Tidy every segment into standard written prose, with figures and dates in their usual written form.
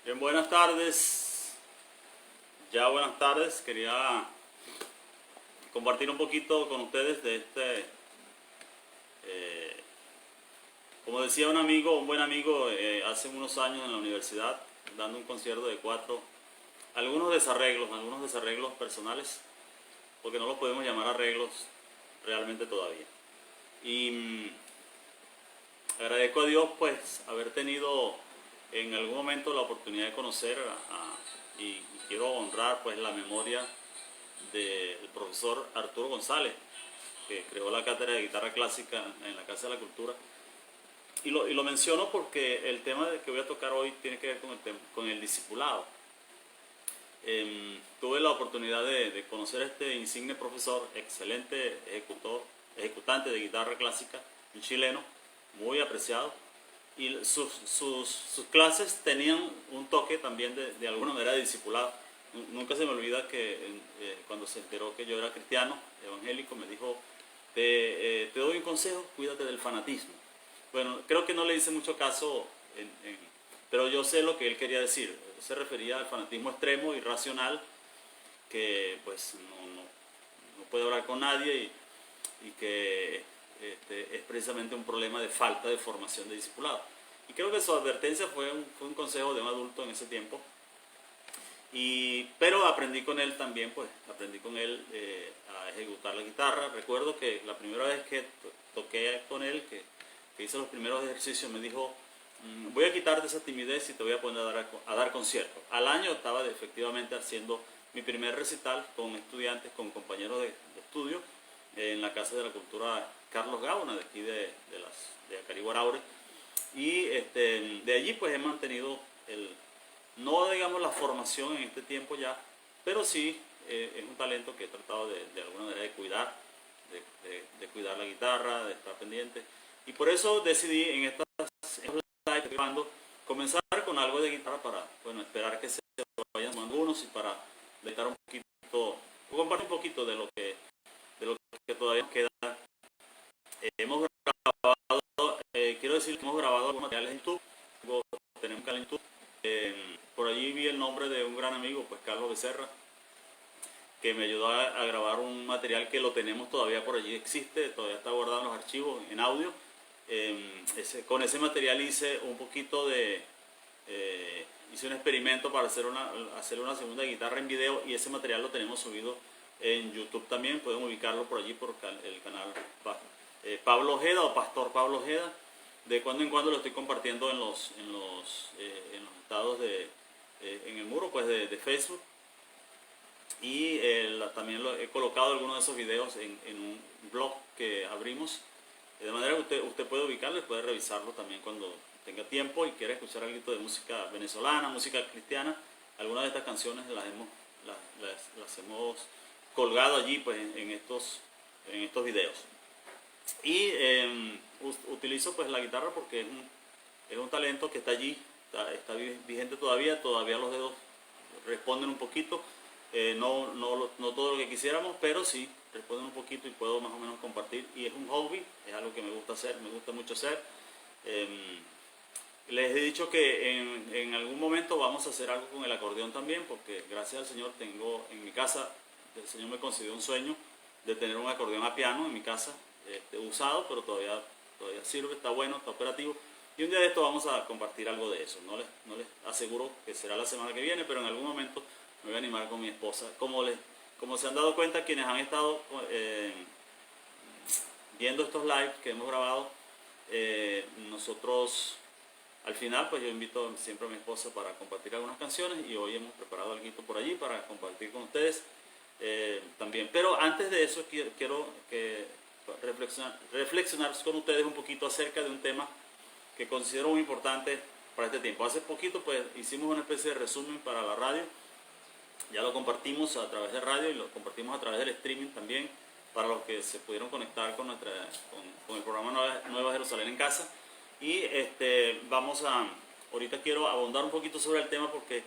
Bien, buenas tardes. Ya buenas tardes. Quería compartir un poquito con ustedes de como decía un amigo, un buen amigo, hace unos años en la universidad, dando un concierto de algunos desarreglos personales, porque no los podemos llamar arreglos realmente todavía. Y agradezco a Dios pues haber tenido en algún momento la oportunidad de conocer y quiero honrar pues la memoria del profesor Arturo González, que creó la cátedra de guitarra clásica en la Casa de la Cultura. Y lo menciono porque el tema que voy a tocar hoy tiene que ver con el discipulado. Tuve la oportunidad de conocer a este insigne profesor, excelente ejecutante de guitarra clásica, un chileno, muy apreciado. Y sus clases tenían un toque también de alguna manera de discipulado. Nunca se me olvida que cuando se enteró que yo era cristiano, evangélico, me dijo, te doy un consejo, cuídate del fanatismo. Bueno, creo que no le hice mucho caso, pero yo sé lo que él quería decir. Se refería al fanatismo extremo, irracional, que pues no puede hablar con nadie y que es precisamente un problema de falta de formación de discipulado. Y creo que su advertencia fue un consejo de un adulto en ese tiempo. Pero aprendí con él también, pues aprendí con él a ejecutar la guitarra. Recuerdo que la primera vez que toqué con él, que hice los primeros ejercicios, me dijo, voy a quitarte esa timidez y te voy a poner a dar conciertos. Al año estaba efectivamente haciendo mi primer recital con estudiantes, con compañeros de estudio, en la Casa de la Cultura Carlos Gauna, de aquí de Acarigua Araure. Y de allí pues he mantenido no digamos la formación en este tiempo ya, pero sí es un talento que he tratado de alguna manera de cuidar, de cuidar la guitarra, de estar pendiente. Y por eso decidí en estos live grabando comenzar con algo de guitarra para, bueno, esperar que se vayan sumando unos y para dedicar un poquito, compartir un poquito de lo que todavía nos queda. Hemos grabado, quiero decir que hemos grabado algunos materiales en YouTube, tenemos un canal en YouTube. Por allí vi el nombre de un gran amigo, pues Carlos Becerra, que me ayudó a grabar un material que lo tenemos todavía por allí, existe, todavía está guardado en los archivos en audio. Con ese material hice un poquito de, hice un experimento para hacer una segunda guitarra en video, y ese material lo tenemos subido en YouTube también. Pueden ubicarlo por allí por el canal Pablo Ojeda o Pastor Pablo Ojeda. De cuando en cuando lo estoy compartiendo en los estados en el muro, pues, de Facebook. Y también he colocado algunos de esos videos en un blog que abrimos, de manera que usted puede ubicarlo y puede revisarlo también cuando tenga tiempo y quiera escuchar algo de música venezolana, música cristiana. Algunas de estas canciones las hemos colgado allí, pues, en estos videos. Y utilizo, pues, la guitarra porque es un talento que está allí, está vigente todavía los dedos responden un poquito. No todo lo que quisiéramos, pero sí responden un poquito y puedo más o menos compartir. Y es un hobby, es algo que me gusta hacer, me gusta mucho hacer. Les he dicho que en algún momento vamos a hacer algo con el acordeón también, porque gracias al Señor tengo en mi casa, el Señor me concedió un sueño de tener un acordeón a piano en mi casa, usado, pero todavía sirve, está bueno, está operativo. Y un día de esto vamos a compartir algo de eso. No les aseguro que será la semana que viene, pero en algún momento me voy a animar con mi esposa. Como se han dado cuenta quienes han estado viendo estos lives que hemos grabado, nosotros al final, pues, yo invito siempre a mi esposa para compartir algunas canciones, y hoy hemos preparado algo por allí para compartir con ustedes también. Pero antes de eso quiero reflexionar con ustedes un poquito acerca de un tema que considero muy importante para este tiempo. Hace poquito, pues, hicimos una especie de resumen para la radio. Ya lo compartimos a través de radio y lo compartimos a través del streaming también, para los que se pudieron conectar con el programa Nueva Jerusalén en Casa. Y ahorita quiero abundar un poquito sobre el tema porque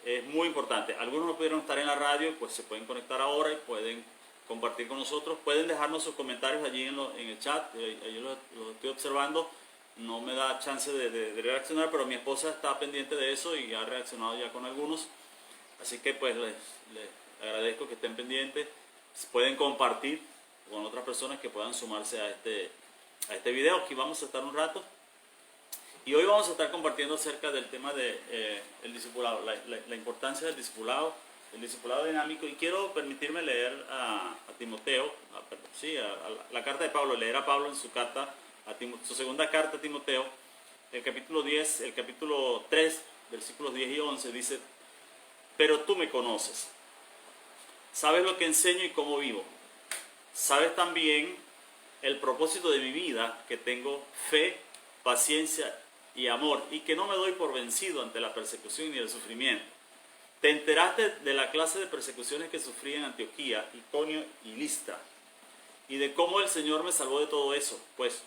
es muy importante. Algunos no pudieron estar en la radio, pues se pueden conectar ahora y pueden compartir con nosotros. Pueden dejarnos sus comentarios allí en el chat, yo los estoy observando. No me da chance de reaccionar, pero mi esposa está pendiente de eso y ha reaccionado ya con algunos. Así que, pues, les agradezco que estén pendientes. Pueden compartir con otras personas que puedan sumarse a este video. Aquí vamos a estar un rato. Y hoy vamos a estar compartiendo acerca del tema del discipulado, la importancia del discipulado, el discipulado dinámico. Y quiero permitirme leer a Timoteo, la carta de Pablo, leer a Pablo en su segunda carta a Timoteo, el capítulo 10, el capítulo 3, versículos 10 y 11, dice: pero tú me conoces, sabes lo que enseño y cómo vivo, sabes también el propósito de mi vida, que tengo fe, paciencia y amor, y que no me doy por vencido ante la persecución ni el sufrimiento. Te enteraste de la clase de persecuciones que sufrí en Antioquía, Iconio y Listra, y de cómo el Señor me salvó de todo eso. Pues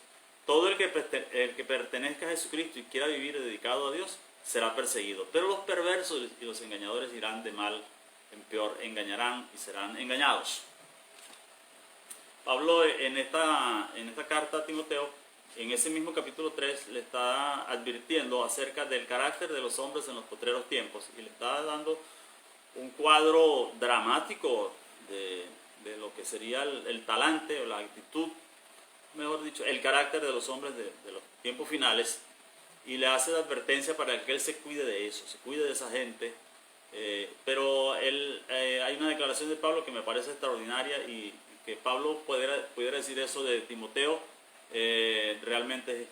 todo el que pertenezca a Jesucristo y quiera vivir dedicado a Dios será perseguido. Pero los perversos y los engañadores irán de mal en peor, engañarán y serán engañados. Pablo en esta carta a Timoteo, en ese mismo capítulo 3, le está advirtiendo acerca del carácter de los hombres en los postreros tiempos, y le está dando un cuadro dramático de lo que sería el talante o la actitud, mejor dicho, el carácter de los hombres de los tiempos finales, y le hace la advertencia para que él se cuide de eso, se cuide de esa gente. Pero hay una declaración de Pablo que me parece extraordinaria, y que Pablo pudiera decir eso de Timoteo, realmente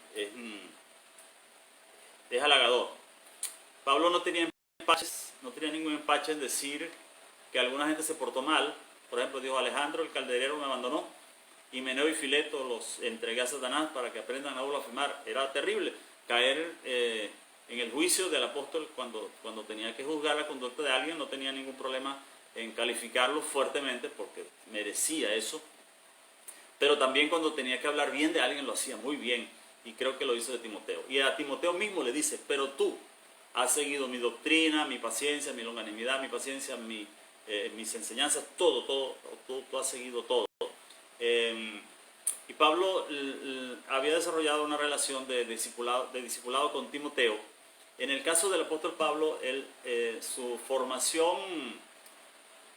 es halagador. Pablo no tenía ningún empache en decir que alguna gente se portó mal. Por ejemplo, dijo: Alejandro el calderero me abandonó, y Meneo y Fileto los entregué a Satanás para que aprendan a blasfemar. Era terrible caer en el juicio del apóstol cuando tenía que juzgar la conducta de alguien. No tenía ningún problema en calificarlo fuertemente porque merecía eso, pero también cuando tenía que hablar bien de alguien lo hacía muy bien, y creo que lo hizo de Timoteo. Y a Timoteo mismo le dice, pero tú has seguido mi doctrina, mi paciencia, mi longanimidad, mi paciencia, mis enseñanzas, todo, tú has seguido todo. Y Pablo había desarrollado una relación de discipulado con Timoteo. En el caso del apóstol Pablo, su formación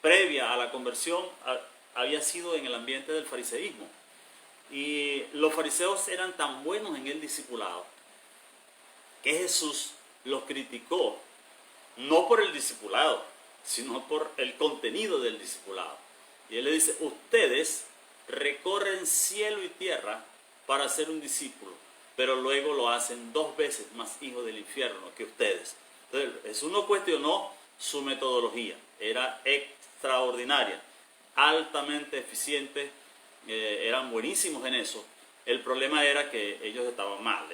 previa a la conversión había sido en el ambiente del fariseísmo. Y los fariseos eran tan buenos en el discipulado que Jesús los criticó, no por el discipulado, sino por el contenido del discipulado. Y él le dice, ustedes recorren cielo y tierra para ser un discípulo, pero luego lo hacen 2 veces más hijo del infierno que ustedes. Entonces, Jesús no cuestionó su metodología, era extraordinaria, altamente eficiente, eran buenísimos en eso. El problema era que ellos estaban mal,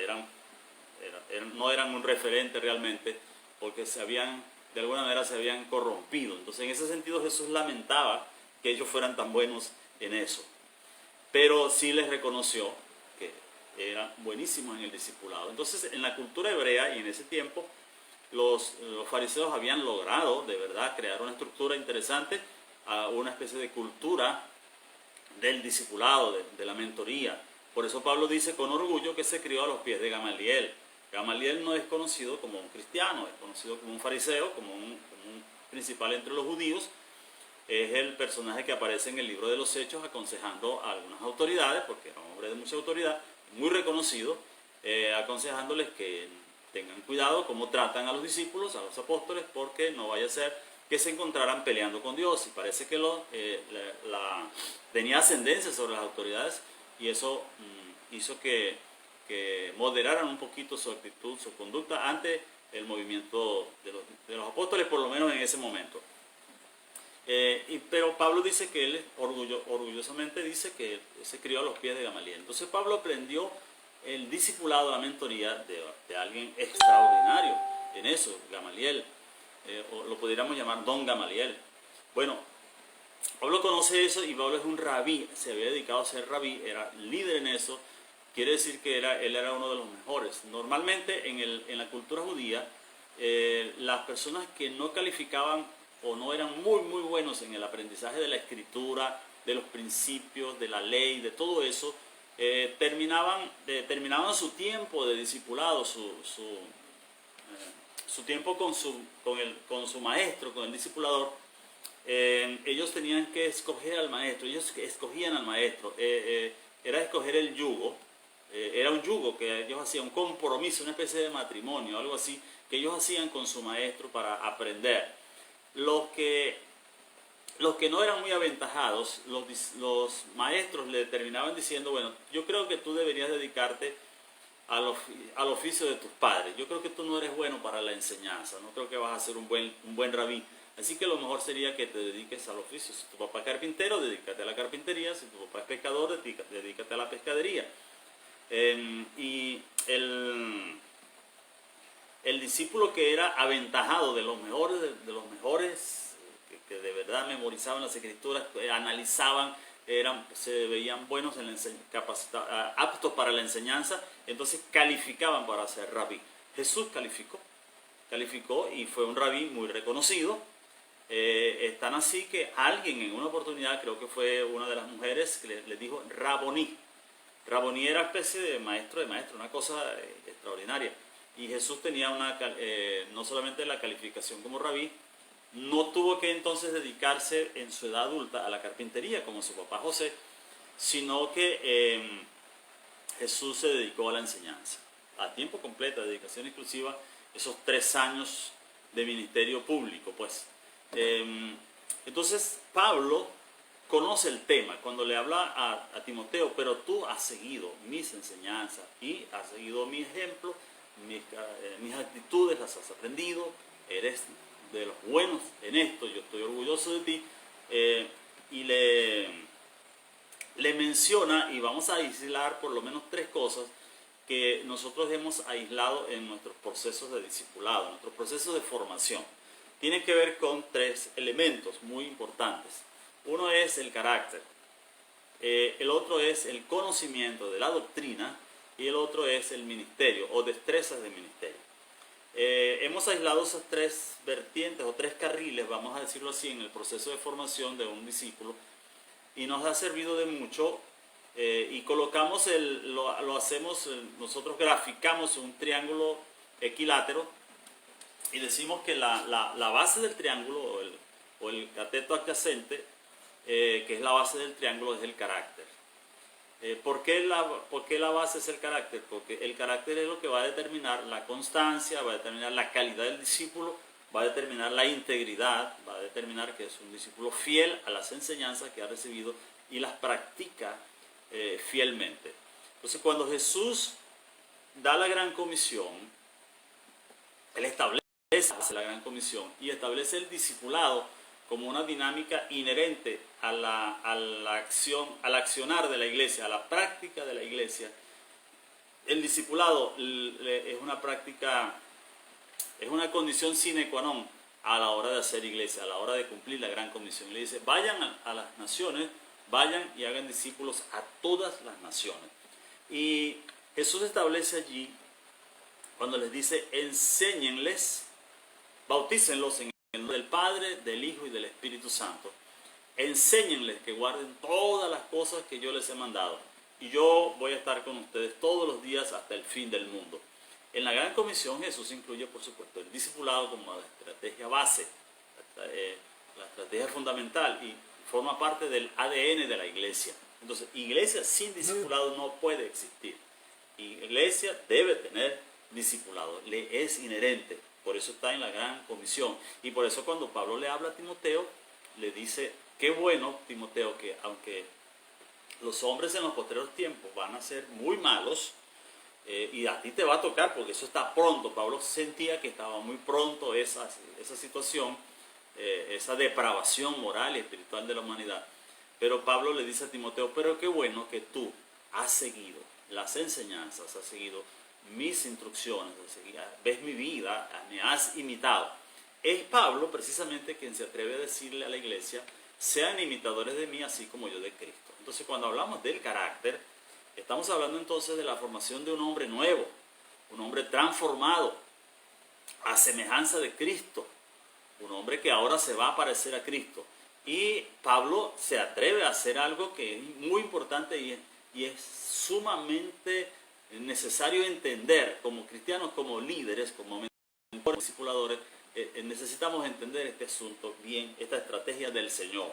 no eran un referente realmente, porque de alguna manera se habían corrompido. Entonces, en ese sentido, Jesús lamentaba que ellos fueran tan buenos en eso. Pero sí les reconoció que eran buenísimos en el discipulado. Entonces, en la cultura hebrea y en ese tiempo, los fariseos habían logrado, de verdad, crear una estructura interesante, una especie de cultura del discipulado, de la mentoría. Por eso Pablo dice con orgullo que se crió a los pies de Gamaliel. Gamaliel no es conocido como un cristiano, es conocido como un fariseo, como un principal entre los judíos. Es el personaje que aparece en el libro de los Hechos aconsejando a algunas autoridades, porque era un hombre de mucha autoridad, muy reconocido, aconsejándoles que tengan cuidado cómo tratan a los discípulos, a los apóstoles, porque no vaya a ser que se encontraran peleando con Dios. Y parece que tenía ascendencia sobre las autoridades, y eso hizo que moderaran un poquito su actitud, su conducta ante el movimiento de los apóstoles, por lo menos en ese momento. Pero Pablo dice que él orgullosamente dice que él se crió a los pies de Gamaliel. Entonces Pablo aprendió el discipulado, la mentoría de alguien extraordinario en eso, Gamaliel, o lo pudiéramos llamar Don Gamaliel. Bueno, Pablo conoce eso, y Pablo es un rabí, se había dedicado a ser rabí, era líder en eso. Quiere decir que él era uno de los mejores. Normalmente en la cultura judía, las personas que no calificaban o no eran muy buenos en el aprendizaje de la escritura, de los principios, de la ley, de todo eso, terminaban su tiempo de discipulado, su tiempo con su maestro, con el discipulador. Ellos tenían que escoger al maestro, ellos escogían al maestro, era escoger el yugo. Era un yugo que ellos hacían, un compromiso, una especie de matrimonio, algo así, que ellos hacían con su maestro para aprender. Los que no eran muy aventajados, los maestros le terminaban diciendo, bueno, yo creo que tú deberías dedicarte al oficio de tus padres. Yo creo que tú no eres bueno para la enseñanza, no creo que vas a ser un buen rabí. Así que lo mejor sería que te dediques al oficio. Si tu papá es carpintero, dedícate a la carpintería. Si tu papá es pescador, dedícate a la pescadería. Y el discípulo que era aventajado de los mejores, que de verdad memorizaban las escrituras, analizaban, se veían buenos aptos para la enseñanza, entonces calificaban para ser rabí. Jesús calificó y fue un rabí muy reconocido. Tan así que alguien en una oportunidad, creo que fue una de las mujeres, que le dijo Raboní. Raboní era especie de maestro, una cosa extraordinaria. Y Jesús tenía no solamente la calificación como rabí, no tuvo que entonces dedicarse en su edad adulta a la carpintería como su papá José, sino que Jesús se dedicó a la enseñanza, a tiempo completo, a dedicación exclusiva, esos 3 años de ministerio público, pues. Entonces Pablo conoce el tema cuando le habla a Timoteo, pero tú has seguido mis enseñanzas y has seguido mi ejemplo, mis actitudes las has aprendido, eres de los buenos en esto, yo estoy orgulloso de ti. Y le menciona, y vamos a aislar por lo menos 3 cosas que nosotros hemos aislado en nuestros procesos de discipulado, en nuestros procesos de formación. tiene que ver con tres elementos muy importantes. Uno es el carácter, el otro es el conocimiento de la doctrina y el otro es el ministerio o destrezas de ministerio. Hemos aislado esas tres vertientes o tres carriles, vamos a decirlo así, en el proceso de formación de un discípulo y nos ha servido de mucho. Y colocamos, lo hacemos, nosotros graficamos un triángulo equilátero y decimos que la base del triángulo o el cateto adyacente, que es la base del triángulo, es el carácter. ¿Por qué la base es el carácter? Porque el carácter es lo que va a determinar la constancia, va a determinar la calidad del discípulo, va a determinar la integridad, va a determinar que es un discípulo fiel a las enseñanzas que ha recibido y las practica fielmente. Entonces, cuando Jesús da la gran comisión, Él establece la gran comisión y establece el discipulado como una dinámica inherente a la acción, al accionar de la iglesia, a la práctica de la iglesia. El discipulado es una práctica, es una condición sine qua non a la hora de hacer iglesia, a la hora de cumplir la gran comisión. Le dice, vayan a las naciones, vayan y hagan discípulos a todas las naciones. Y Jesús establece allí, cuando les dice, enséñenles, bautícenlos en el nombre del Padre, del Hijo y del Espíritu Santo. Enséñenles que guarden todas las cosas que yo les he mandado. Y yo voy a estar con ustedes todos los días hasta el fin del mundo. En la gran comisión Jesús incluye, por supuesto, el discipulado como la estrategia base, la estrategia fundamental y forma parte del ADN de la iglesia. Entonces, iglesia sin discipulado no puede existir. Iglesia debe tener discipulado, le es inherente. Por eso está en la gran comisión. Y por eso cuando Pablo le habla a Timoteo, le dice, qué bueno, Timoteo, que aunque los hombres en los posteriores tiempos van a ser muy malos, y a ti te va a tocar porque eso está pronto. Pablo sentía que estaba muy pronto esa situación, esa depravación moral y espiritual de la humanidad. Pero Pablo le dice a Timoteo, pero qué bueno que tú has seguido las enseñanzas, has seguido mis instrucciones, ves mi vida, me has imitado. Es Pablo precisamente quien se atreve a decirle a la iglesia, sean imitadores de mí así como yo de Cristo. Entonces cuando hablamos del carácter, estamos hablando entonces de la formación de un hombre nuevo, un hombre transformado a semejanza de Cristo, un hombre que ahora se va a parecer a Cristo. Y Pablo se atreve a hacer algo que es muy importante y es sumamente necesario entender como cristianos, como líderes, como mentores, discipuladores. Necesitamos entender este asunto bien, esta estrategia del Señor.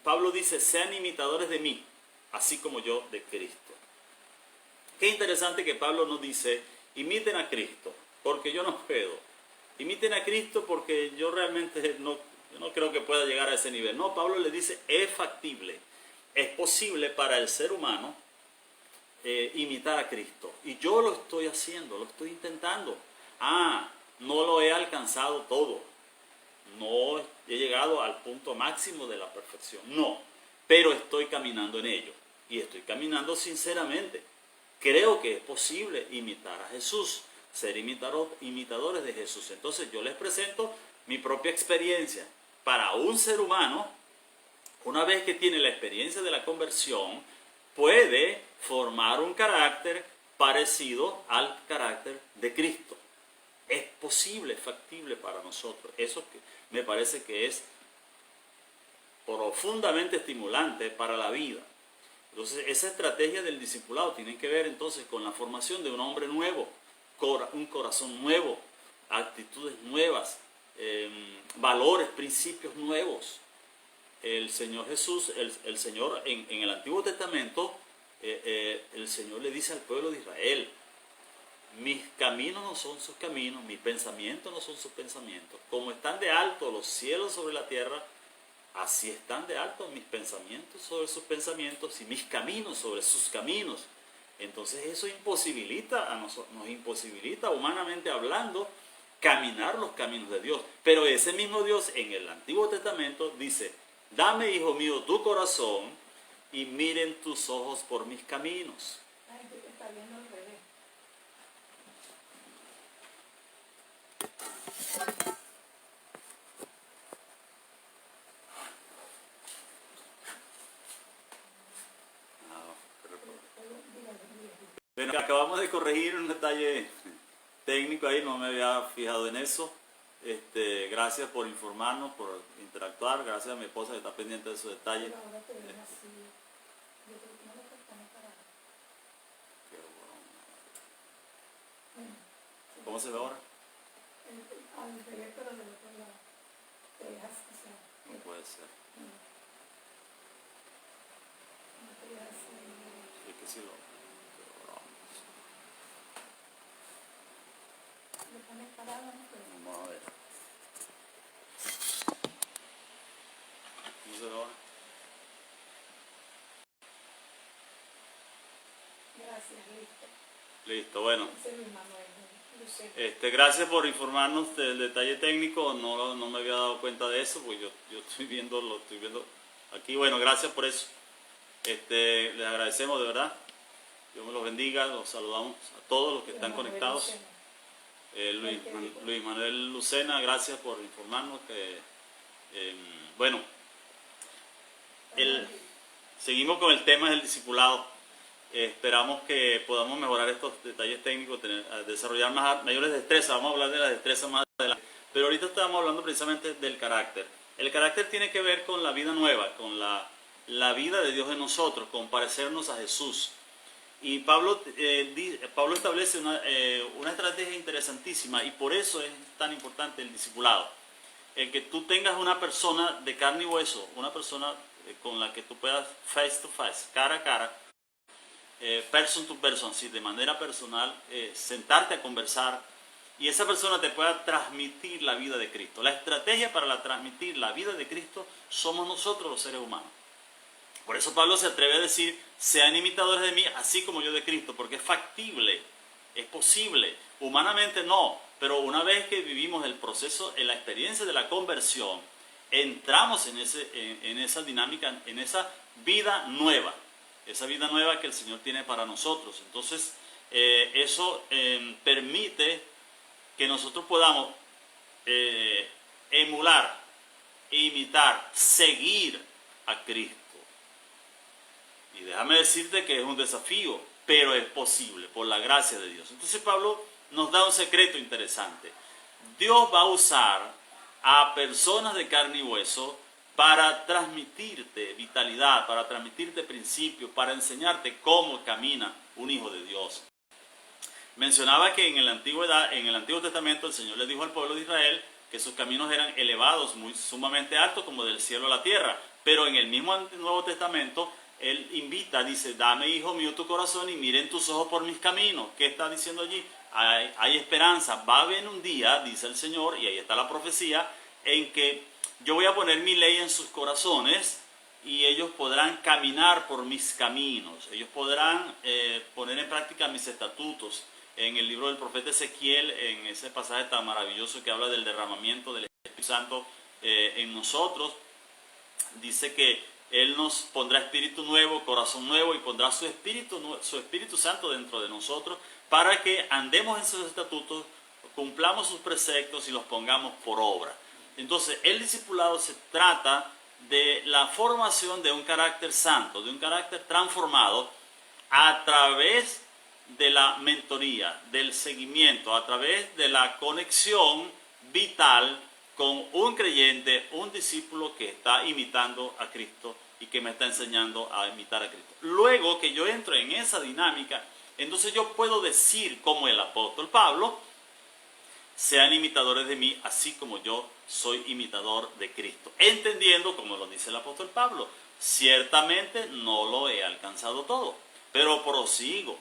Pablo dice, sean imitadores de mí, así como yo de Cristo. Qué interesante que Pablo nos dice, imiten a Cristo, porque yo no puedo. Imiten a Cristo porque yo realmente no creo que pueda llegar a ese nivel. No, Pablo le dice, es factible, es posible para el ser humano imitar a Cristo. Y yo lo estoy haciendo, lo estoy intentando. No lo he alcanzado todo. No he llegado al punto máximo de la perfección. No, pero estoy caminando en ello. Y estoy caminando sinceramente. Creo que es posible imitar a Jesús, ser imitadores de Jesús. Entonces yo les presento mi propia experiencia. Para un ser humano, una vez que tiene la experiencia de la conversión, puede formar un carácter parecido al carácter de Cristo. Es posible, es factible para nosotros. Eso que me parece que es profundamente estimulante para la vida. Entonces, esa estrategia del discipulado tiene que ver entonces con la formación de un hombre nuevo, un corazón nuevo, actitudes nuevas, valores, principios nuevos. El Señor Jesús, el Señor en el Antiguo Testamento, el Señor le dice al pueblo de Israel, mis caminos no son sus caminos, mis pensamientos no son sus pensamientos. Como están de alto los cielos sobre la tierra, así están de alto mis pensamientos sobre sus pensamientos y mis caminos sobre sus caminos. Entonces eso imposibilita a nosotros, nos imposibilita humanamente hablando caminar los caminos de Dios. Pero ese mismo Dios en el Antiguo Testamento dice, dame, hijo mío, tu corazón y miren tus ojos por mis caminos. Ay, tú te estás viendo al revés. Acabamos de corregir un detalle técnico ahí, no me había fijado en eso. Gracias por informarnos, por interactuar. Gracias a mi esposa que está pendiente de esos detalles. Pero ahora te ven así. Yo creo que no le están parando. Qué bueno. ¿Cómo se ve ahora? Al revés, pero del otro lado. Te dejas, o sea, No puede ser. no te dejas Sí, que sí lo. le pones parada, ¿no? Pero Vamos a ver. ¿Cómo se ve ahora? gracias, listo. Listo, bueno. Ese es Luis Manuel, Lucero. Gracias por informarnos del detalle técnico. No me había dado cuenta de eso, pues yo estoy viendo, lo estoy viendo aquí. Bueno, gracias por eso. Les agradecemos de verdad. Dios me los bendiga. Los saludamos a todos los que están conectados. Luis Manuel Lucena, gracias por informarnos. Bueno, seguimos con el tema del discipulado. Esperamos que podamos mejorar estos detalles técnicos, desarrollar mayores destrezas. Vamos a hablar de las destrezas más adelante. Pero ahorita estamos hablando precisamente del carácter. El carácter tiene que ver con la vida nueva, con la vida de Dios en nosotros, con parecernos a Jesús. Y Pablo establece una estrategia interesantísima, y por eso es tan importante el discipulado. El que tú tengas una persona de carne y hueso, una persona con la que tú puedas face to face, cara a cara, person to person, sí, de manera personal, sentarte a conversar, y esa persona te pueda transmitir la vida de Cristo. La estrategia para transmitir la vida de Cristo somos nosotros los seres humanos. Por eso Pablo se atreve a decir, sean imitadores de mí, así como yo de Cristo, porque es factible, es posible. Humanamente no, pero una vez que vivimos el proceso, en la experiencia de la conversión, entramos en esa dinámica, en esa vida nueva que el Señor tiene para nosotros. Entonces, eso permite que nosotros podamos emular, imitar, seguir a Cristo. Y déjame decirte que es un desafío, pero es posible por la gracia de Dios. Entonces Pablo nos da un secreto interesante. Dios va a usar a personas de carne y hueso para transmitirte vitalidad, para transmitirte principios, para enseñarte cómo camina un hijo de Dios. Mencionaba que en el Antiguo Testamento el Señor le dijo al pueblo de Israel que sus caminos eran elevados, muy sumamente altos, como del cielo a la tierra. Pero en el mismo Nuevo Testamento Él invita, dice, dame, hijo mío, tu corazón y miren tus ojos por mis caminos. ¿Qué está diciendo allí? Hay esperanza. Va a haber un día, dice el Señor, y ahí está la profecía, en que yo voy a poner mi ley en sus corazones y ellos podrán caminar por mis caminos. Ellos podrán poner en práctica mis estatutos. En el libro del profeta Ezequiel, en ese pasaje tan maravilloso que habla del derramamiento del Espíritu Santo en nosotros, dice que Él nos pondrá espíritu nuevo, corazón nuevo, y pondrá su Espíritu Santo dentro de nosotros para que andemos en sus estatutos, cumplamos sus preceptos y los pongamos por obra. Entonces, el discipulado se trata de la formación de un carácter santo, de un carácter transformado a través de la mentoría, del seguimiento, a través de la conexión vital con un creyente, un discípulo que está imitando a Cristo y que me está enseñando a imitar a Cristo. Luego que yo entro en esa dinámica, entonces yo puedo decir como el apóstol Pablo, sean imitadores de mí, así como yo soy imitador de Cristo. Entendiendo, como lo dice el apóstol Pablo, ciertamente no lo he alcanzado todo, pero prosigo.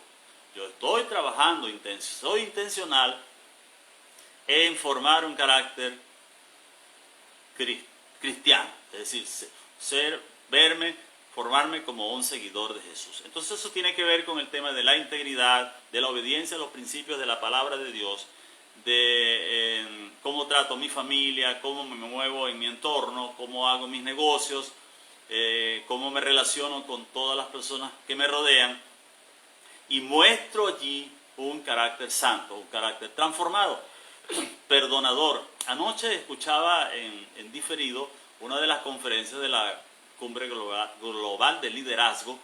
Yo estoy trabajando, soy intencional en formar un carácter cristiano, es decir, formarme como un seguidor de Jesús. Entonces eso tiene que ver con el tema de la integridad, de la obediencia a los principios de la palabra de Dios, de cómo trato a mi familia, cómo me muevo en mi entorno, cómo hago mis negocios, cómo me relaciono con todas las personas que me rodean, y muestro allí un carácter santo, un carácter transformado, perdonador. Anoche escuchaba en diferido una de las conferencias de la Cumbre Global de Liderazgo,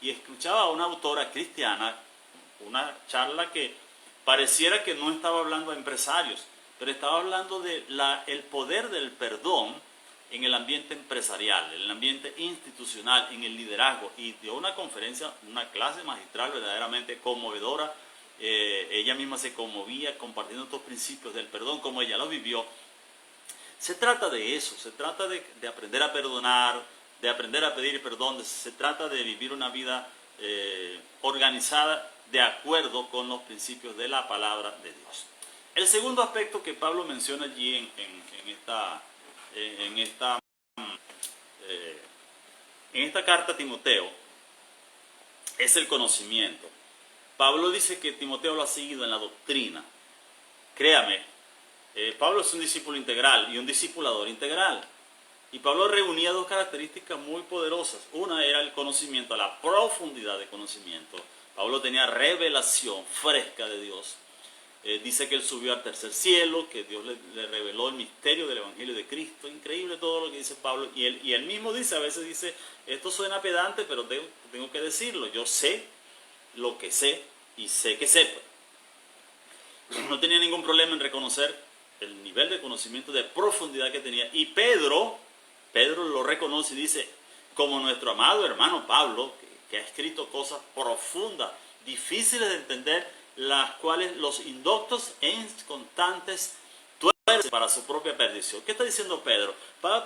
y escuchaba a una autora cristiana, una charla que pareciera que no estaba hablando a empresarios, pero estaba hablando de el poder del perdón en el ambiente empresarial, en el ambiente institucional, en el liderazgo. Y dio una conferencia, una clase magistral verdaderamente conmovedora. Ella misma se conmovía compartiendo estos principios del perdón, como ella lo vivió. Se trata de eso, se trata de aprender a perdonar, de aprender a pedir perdón, se trata de vivir una vida organizada de acuerdo con los principios de la palabra de Dios. El segundo aspecto que Pablo menciona allí en esta carta a Timoteo es el conocimiento. Pablo dice que Timoteo lo ha seguido en la doctrina. Créame, Pablo es un discípulo integral y un discipulador integral. Y Pablo reunía dos características muy poderosas. Una era el conocimiento, la profundidad de conocimiento. Pablo tenía revelación fresca de Dios. Dice que él subió al tercer cielo, que Dios le reveló el misterio del Evangelio de Cristo. Increíble todo lo que dice Pablo. Y él mismo dice, a veces dice, esto suena pedante, pero tengo que decirlo. Yo sé lo que sé y sé que sepa. No tenía ningún problema en reconocer el nivel de conocimiento de profundidad que tenía. Y Pedro lo reconoce y dice, como nuestro amado hermano Pablo, que ha escrito cosas profundas, difíciles de entender, las cuales los indoctos e inconstantes tuercen para su propia perdición. ¿Qué está diciendo Pedro?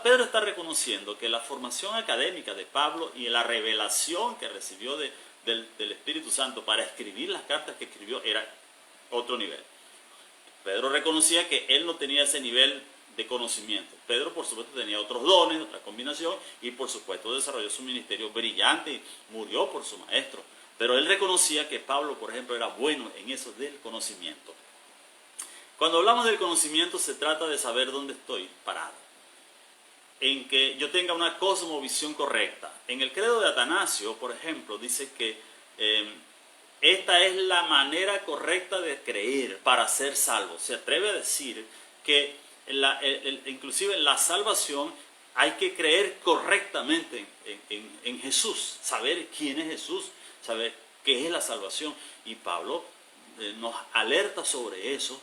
Pedro está reconociendo que la formación académica de Pablo y la revelación que recibió del Espíritu Santo para escribir las cartas que escribió era otro nivel. Pedro reconocía que él no tenía ese nivel de conocimiento. Pedro, por supuesto, tenía otros dones, otra combinación, y por supuesto desarrolló su ministerio brillante y murió por su maestro. Pero él reconocía que Pablo, por ejemplo, era bueno en eso del conocimiento. Cuando hablamos del conocimiento, se trata de saber dónde estoy parado, en que yo tenga una cosmovisión correcta. En el credo de Atanasio, por ejemplo, dice que esta es la manera correcta de creer para ser salvo. Se atreve a decir que inclusive en la salvación hay que creer correctamente en Jesús, saber quién es Jesús, saber qué es la salvación. Y Pablo nos alerta sobre eso.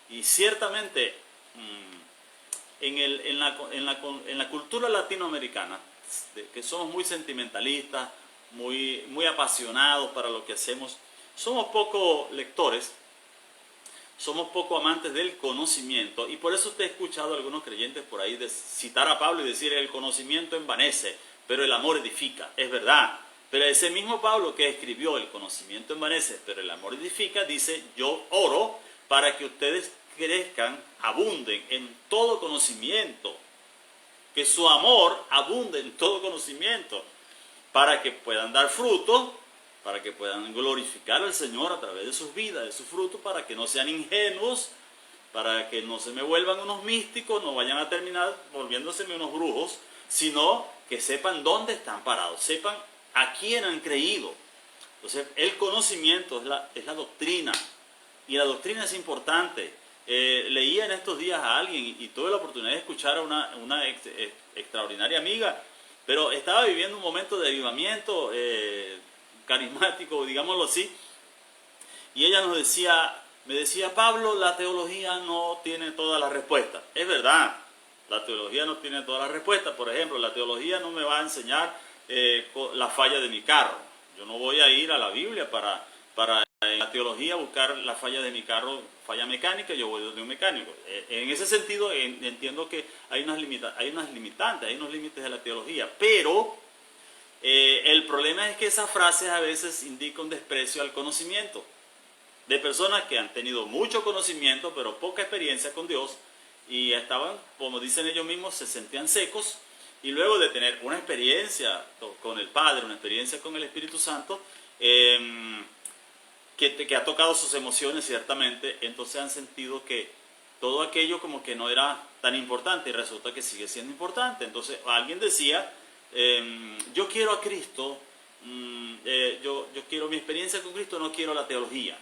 Y ciertamente en la cultura latinoamericana, que somos muy sentimentalistas, muy apasionados para lo que hacemos, somos poco lectores, somos poco amantes del conocimiento, y por eso usted ha escuchado a algunos creyentes por ahí citar a Pablo y decir, el conocimiento envanece, pero el amor edifica. Es verdad, pero ese mismo Pablo que escribió el conocimiento envanece, pero el amor edifica, dice, yo oro para que ustedes crezcan, abunden en todo conocimiento, que su amor abunde en todo conocimiento, para que puedan dar fruto, para que puedan glorificar al Señor a través de sus vidas, de sus frutos, para que no sean ingenuos, para que no se me vuelvan unos místicos, no vayan a terminar volviéndoseme unos brujos, sino que sepan dónde están parados, sepan a quién han creído. Entonces, el conocimiento es la doctrina, y la doctrina es importante. Leía en estos días a alguien, y tuve la oportunidad de escuchar a una extraordinaria amiga, pero estaba viviendo un momento de avivamiento carismático, digámoslo así, y ella me decía, Pablo, la teología no tiene todas las respuestas. Es verdad, la teología no tiene todas las respuestas. Por ejemplo, la teología no me va a enseñar la falla de mi carro. Yo no voy a ir a la Biblia para en la teología buscar la falla de mi carro, falla mecánica, yo voy de un mecánico. En ese sentido entiendo que hay unos limitantes, hay unos límites de la teología, pero el problema es que esas frases a veces indican un desprecio al conocimiento de personas que han tenido mucho conocimiento pero poca experiencia con Dios, y estaban, como dicen ellos mismos, se sentían secos, y luego de tener una experiencia con el Padre, una experiencia con el Espíritu Santo, que ha tocado sus emociones ciertamente, entonces han sentido que todo aquello como que no era tan importante, y resulta que sigue siendo importante. Entonces alguien decía, yo quiero a Cristo, yo quiero mi experiencia con Cristo, no quiero la teología.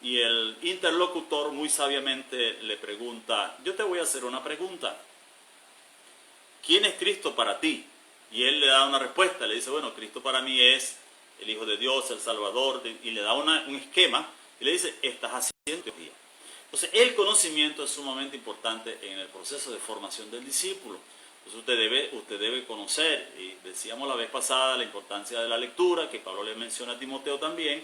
Y el interlocutor muy sabiamente le pregunta, yo te voy a hacer una pregunta, ¿quién es Cristo para ti? Y él le da una respuesta, le dice, bueno, Cristo para mí es el Hijo de Dios, el Salvador, y le da un esquema y le dice, estás haciendo teología. Entonces, el conocimiento es sumamente importante en el proceso de formación del discípulo. Entonces, usted debe conocer, y decíamos la vez pasada la importancia de la lectura, que Pablo le menciona a Timoteo también,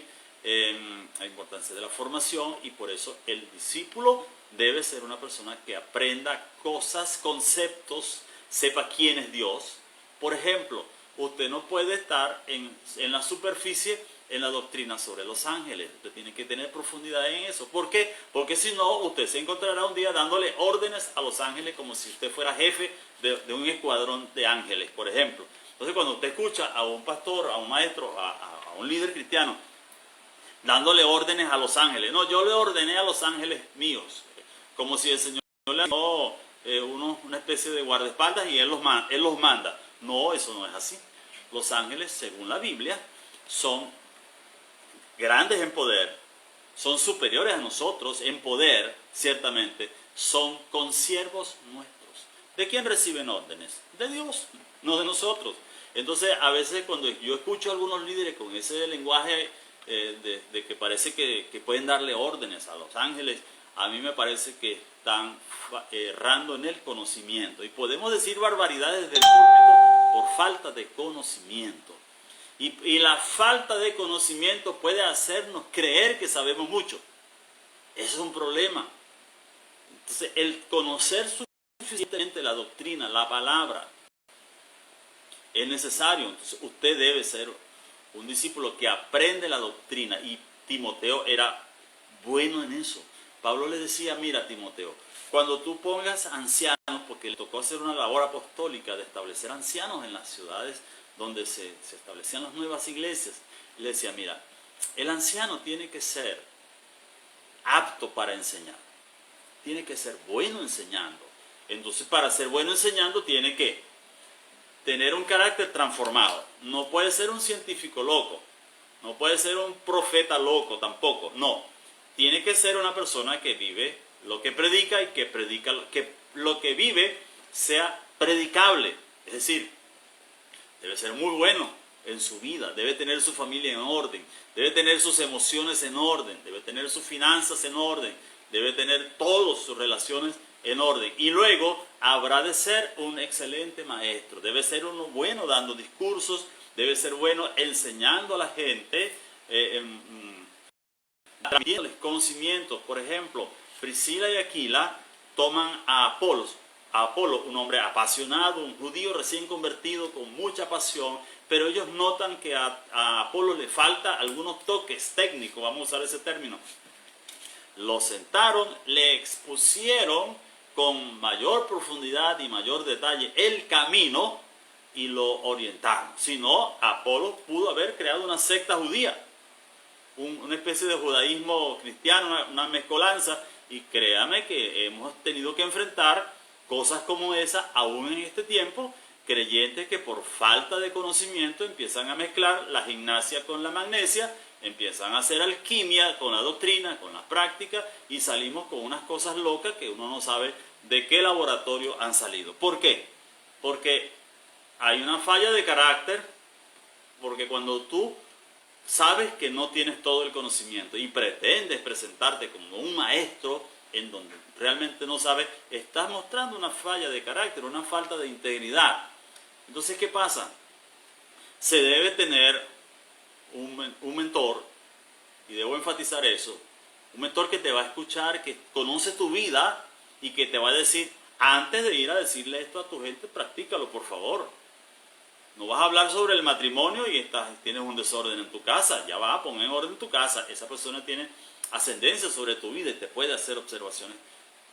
la importancia de la formación, y por eso el discípulo debe ser una persona que aprenda cosas, conceptos, sepa quién es Dios. Por ejemplo, usted no puede estar en la superficie en la doctrina sobre los ángeles. Usted tiene que tener profundidad en eso. ¿Por qué? Porque si no, usted se encontrará un día dándole órdenes a los ángeles como si usted fuera jefe de un escuadrón de ángeles, por ejemplo. Entonces, cuando usted escucha a un pastor, a un maestro, a un líder cristiano, dándole órdenes a los ángeles. No, yo le ordené a los ángeles míos, como si el Señor le dio una especie de guardaespaldas y Él los manda. No, eso no es así. Los ángeles, según la Biblia, son grandes en poder, son superiores a nosotros en poder, ciertamente, son consiervos nuestros. ¿De quién reciben órdenes? De Dios, no de nosotros. Entonces, a veces cuando yo escucho a algunos líderes con ese lenguaje de que parece que pueden darle órdenes a los ángeles, a mí me parece que están errando en el conocimiento. Y podemos decir barbaridades del púlpito por falta de conocimiento. Y la falta de conocimiento puede hacernos creer que sabemos mucho. Eso es un problema. Entonces, el conocer suficientemente la doctrina, la palabra, es necesario. Entonces, usted debe ser un discípulo que aprende la doctrina. Y Timoteo era bueno en eso. Pablo le decía, mira Timoteo, cuando tú pongas ancianos, porque le tocó hacer una labor apostólica de establecer ancianos en las ciudades donde se establecían las nuevas iglesias, le decía, mira, el anciano tiene que ser apto para enseñar, tiene que ser bueno enseñando. Entonces, para ser bueno enseñando, tiene que tener un carácter transformado. No puede ser un científico loco, no puede ser un profeta loco tampoco, no. Tiene que ser una persona que vive lo que predica y que lo que vive sea predicable. Es decir, debe ser muy bueno en su vida, debe tener su familia en orden, debe tener sus emociones en orden, debe tener sus finanzas en orden, debe tener todas sus relaciones en orden. Y luego habrá de ser un excelente maestro, debe ser uno bueno dando discursos, debe ser bueno enseñando a la gente, transmitiéndoles conocimientos. Por ejemplo, Priscila y Aquila toman a Apolo, un hombre apasionado, un judío recién convertido con mucha pasión, pero ellos notan que a Apolo le falta algunos toques técnicos, vamos a usar ese término. Lo sentaron, le expusieron con mayor profundidad y mayor detalle el camino y lo orientaron. Si no, Apolo pudo haber creado una secta judía, una especie de judaísmo cristiano, una mezcolanza, y créame que hemos tenido que enfrentar cosas como esa aún en este tiempo, creyentes que por falta de conocimiento empiezan a mezclar la gimnasia con la magnesia, empiezan a hacer alquimia con la doctrina, con la práctica, y salimos con unas cosas locas que uno no sabe de qué laboratorio han salido. ¿Por qué? Porque hay una falla de carácter, porque cuando tú sabes que no tienes todo el conocimiento y pretendes presentarte como un maestro en donde realmente no sabes, estás mostrando una falla de carácter, una falta de integridad. Entonces, ¿qué pasa? Se debe tener un mentor, y debo enfatizar eso, un mentor que te va a escuchar, que conoce tu vida y que te va a decir, antes de ir a decirle esto a tu gente, practícalo, por favor. No vas a hablar sobre el matrimonio y tienes un desorden en tu casa. Ya vas a poner en orden tu casa. Esa persona tiene ascendencia sobre tu vida y te puede hacer observaciones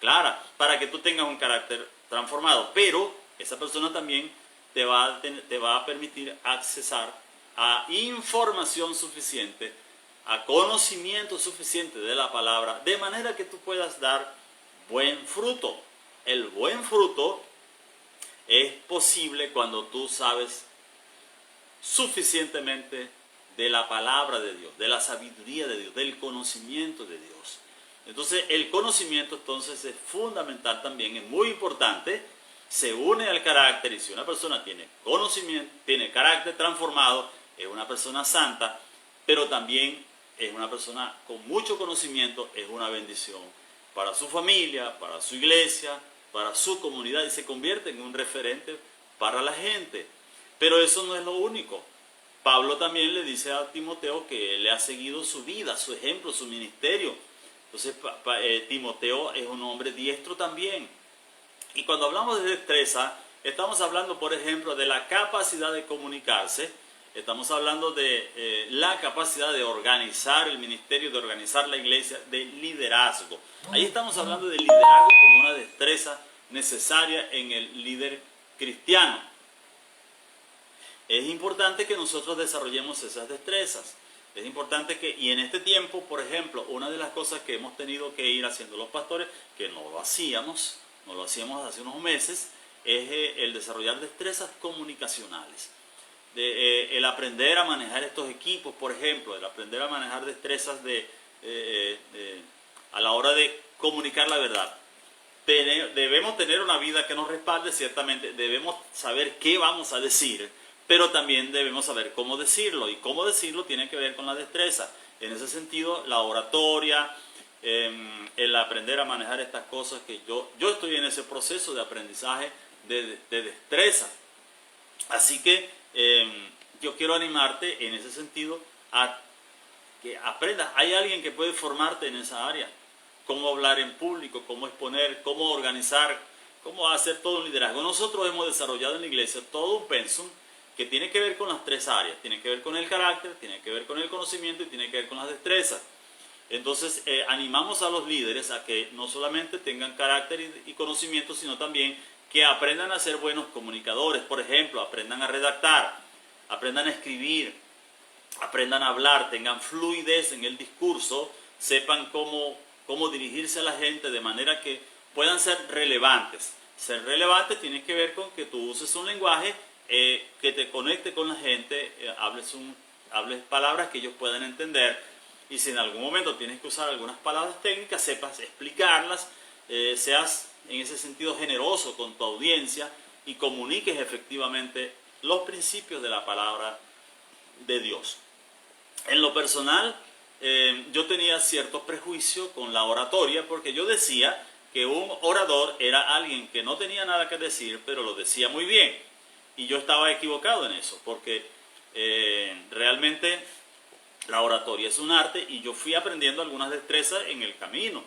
claras para que tú tengas un carácter transformado. Pero esa persona también te va a permitir accesar a información suficiente, a conocimiento suficiente de la palabra, de manera que tú puedas dar buen fruto. El buen fruto es posible cuando tú sabes suficientemente de la palabra de Dios, de la sabiduría de Dios, del conocimiento de Dios. Entonces, el conocimiento entonces es fundamental también, es muy importante, se une al carácter, y si una persona tiene conocimiento, tiene carácter transformado, es una persona santa, pero también es una persona con mucho conocimiento, es una bendición para su familia, para su iglesia, para su comunidad y se convierte en un referente para la gente. Pero eso no es lo único. Pablo también le dice a Timoteo que él le ha seguido su vida, su ejemplo, su ministerio. Entonces Timoteo es un hombre diestro también. Y cuando hablamos de destreza, estamos hablando, por ejemplo, de la capacidad de comunicarse, estamos hablando de la capacidad de organizar el ministerio, de organizar la iglesia, de liderazgo. Ahí estamos hablando de liderazgo como una destreza necesaria en el líder cristiano. Es importante que nosotros desarrollemos esas destrezas. Es importante que, y en este tiempo, por ejemplo, una de las cosas que hemos tenido que ir haciendo los pastores, que no lo hacíamos hace unos meses, es el desarrollar destrezas comunicacionales. El aprender a manejar estos equipos, por ejemplo, el aprender a manejar destrezas a la hora de comunicar la verdad. Debemos tener una vida que nos respalde, ciertamente, debemos saber qué vamos a decir, pero también debemos saber cómo decirlo, y cómo decirlo tiene que ver con la destreza. En ese sentido, la oratoria, el aprender a manejar estas cosas, que yo estoy en ese proceso de aprendizaje de destreza. Así que yo quiero animarte en ese sentido a que aprendas. Hay alguien que puede formarte en esa área. Cómo hablar en público, cómo exponer, cómo organizar, cómo hacer todo un liderazgo. Nosotros hemos desarrollado en la iglesia todo un pensum que tiene que ver con las tres áreas. Tiene que ver con el carácter, tiene que ver con el conocimiento y tiene que ver con las destrezas. Entonces animamos a los líderes a que no solamente tengan carácter y conocimiento, sino también que aprendan a ser buenos comunicadores. Por ejemplo, aprendan a redactar, aprendan a escribir, aprendan a hablar, tengan fluidez en el discurso, sepan cómo dirigirse a la gente de manera que puedan ser relevantes. Ser relevantes tiene que ver con que tú uses un lenguaje que te conecte con la gente, hables palabras que ellos puedan entender, y si en algún momento tienes que usar algunas palabras técnicas, sepas explicarlas, seas en ese sentido generoso con tu audiencia y comuniques efectivamente los principios de la palabra de Dios. En lo personal, yo tenía cierto prejuicio con la oratoria, porque yo decía que un orador era alguien que no tenía nada que decir, pero lo decía muy bien. Y yo estaba equivocado en eso, porque realmente la oratoria es un arte, y yo fui aprendiendo algunas destrezas en el camino.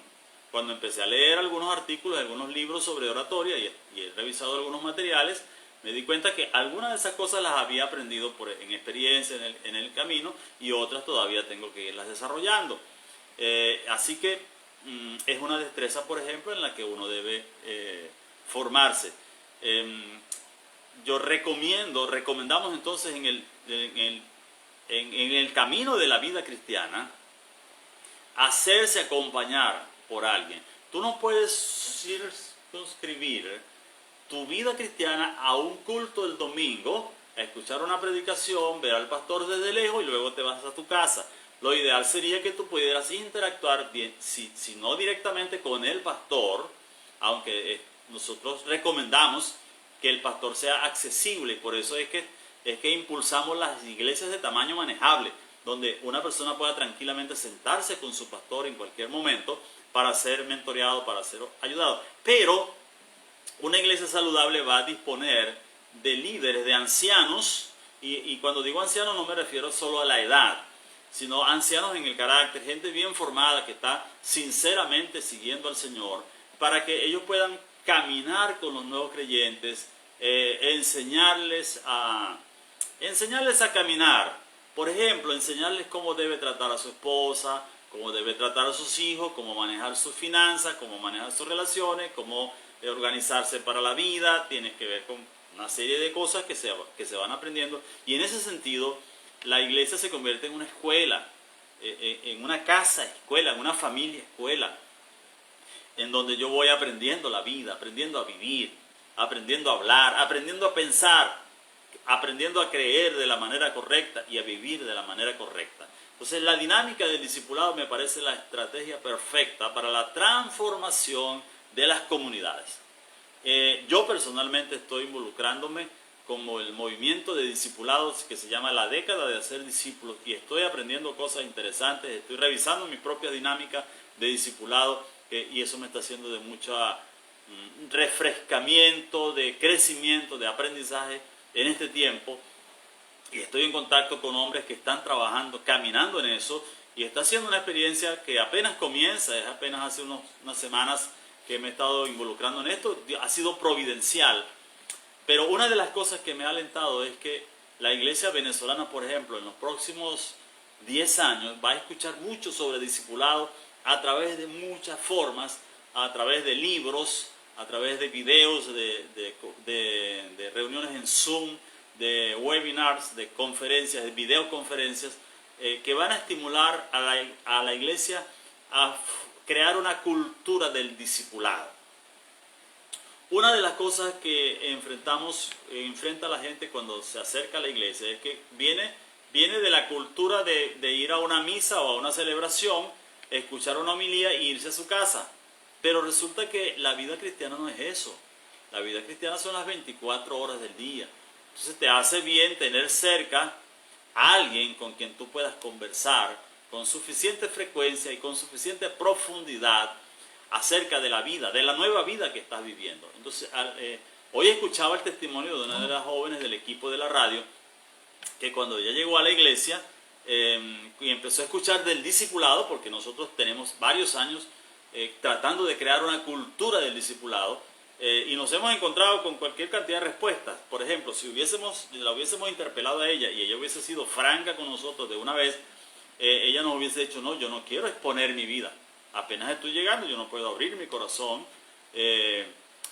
Cuando empecé a leer algunos artículos, algunos libros sobre oratoria y he revisado algunos materiales, me di cuenta que algunas de esas cosas las había aprendido en experiencia en el camino, y otras todavía tengo que irlas desarrollando. Así que es una destreza, por ejemplo, en la que uno debe formarse. Recomendamos entonces en el camino de la vida cristiana, hacerse acompañar por alguien. Tú no puedes circunscribir tu vida cristiana a un culto el domingo, a escuchar una predicación, ver al pastor desde lejos y luego te vas a tu casa. Lo ideal sería que tú pudieras interactuar bien, si no directamente con el pastor, aunque nosotros recomendamos que el pastor sea accesible, y por eso es que impulsamos las iglesias de tamaño manejable, donde una persona pueda tranquilamente sentarse con su pastor en cualquier momento para ser mentoreado, para ser ayudado. Pero una iglesia saludable va a disponer de líderes, de ancianos, y cuando digo ancianos no me refiero solo a la edad, sino ancianos en el carácter, gente bien formada que está sinceramente siguiendo al Señor, para que ellos puedan caminar con los nuevos creyentes, enseñarles a caminar. Por ejemplo, enseñarles cómo debe tratar a su esposa, cómo debe tratar a sus hijos, cómo manejar sus finanzas, cómo manejar sus relaciones, cómo organizarse para la vida. Tiene que ver con una serie de cosas que se van aprendiendo, y en ese sentido la iglesia se convierte en una escuela, en una casa escuela, en una familia escuela, en donde yo voy aprendiendo la vida, aprendiendo a vivir, aprendiendo a hablar, aprendiendo a pensar, aprendiendo a creer de la manera correcta y a vivir de la manera correcta. Entonces la dinámica del discipulado me parece la estrategia perfecta para la transformación de las comunidades. Yo personalmente estoy involucrándome como el movimiento de discipulados que se llama la década de hacer discípulos, y estoy aprendiendo cosas interesantes, estoy revisando mis propias dinámicas de discipulado, y eso me está haciendo de mucho refrescamiento, de crecimiento, de aprendizaje en este tiempo. Y estoy en contacto con hombres que están trabajando, caminando en eso, y está siendo una experiencia que apenas comienza, es apenas hace unas semanas que me he estado involucrando en esto, ha sido providencial. Pero una de las cosas que me ha alentado es que la iglesia venezolana, por ejemplo, en los próximos 10 años va a escuchar mucho sobre discipulado a través de muchas formas, a través de libros, a través de videos, de reuniones en Zoom, de webinars, de conferencias, de videoconferencias, que van a estimular a la iglesia a crear una cultura del discipulado. Una de las cosas que enfrenta la gente cuando se acerca a la iglesia es que viene de la cultura de ir a una misa o a una celebración, escuchar una homilía e irse a su casa. Pero resulta que la vida cristiana no es eso. La vida cristiana son las 24 horas del día. Entonces te hace bien tener cerca a alguien con quien tú puedas conversar con suficiente frecuencia y con suficiente profundidad acerca de la vida, de la nueva vida que estás viviendo. Entonces, hoy escuchaba el testimonio de una de las jóvenes del equipo de la radio, que cuando ella llegó a la iglesia y empezó a escuchar del discipulado, porque nosotros tenemos varios años tratando de crear una cultura del discipulado, y nos hemos encontrado con cualquier cantidad de respuestas. Por ejemplo, si la hubiésemos interpelado a ella y ella hubiese sido franca con nosotros de una vez, ella nos hubiese dicho, no, yo no quiero exponer mi vida. Apenas estoy llegando, yo no puedo abrir mi corazón,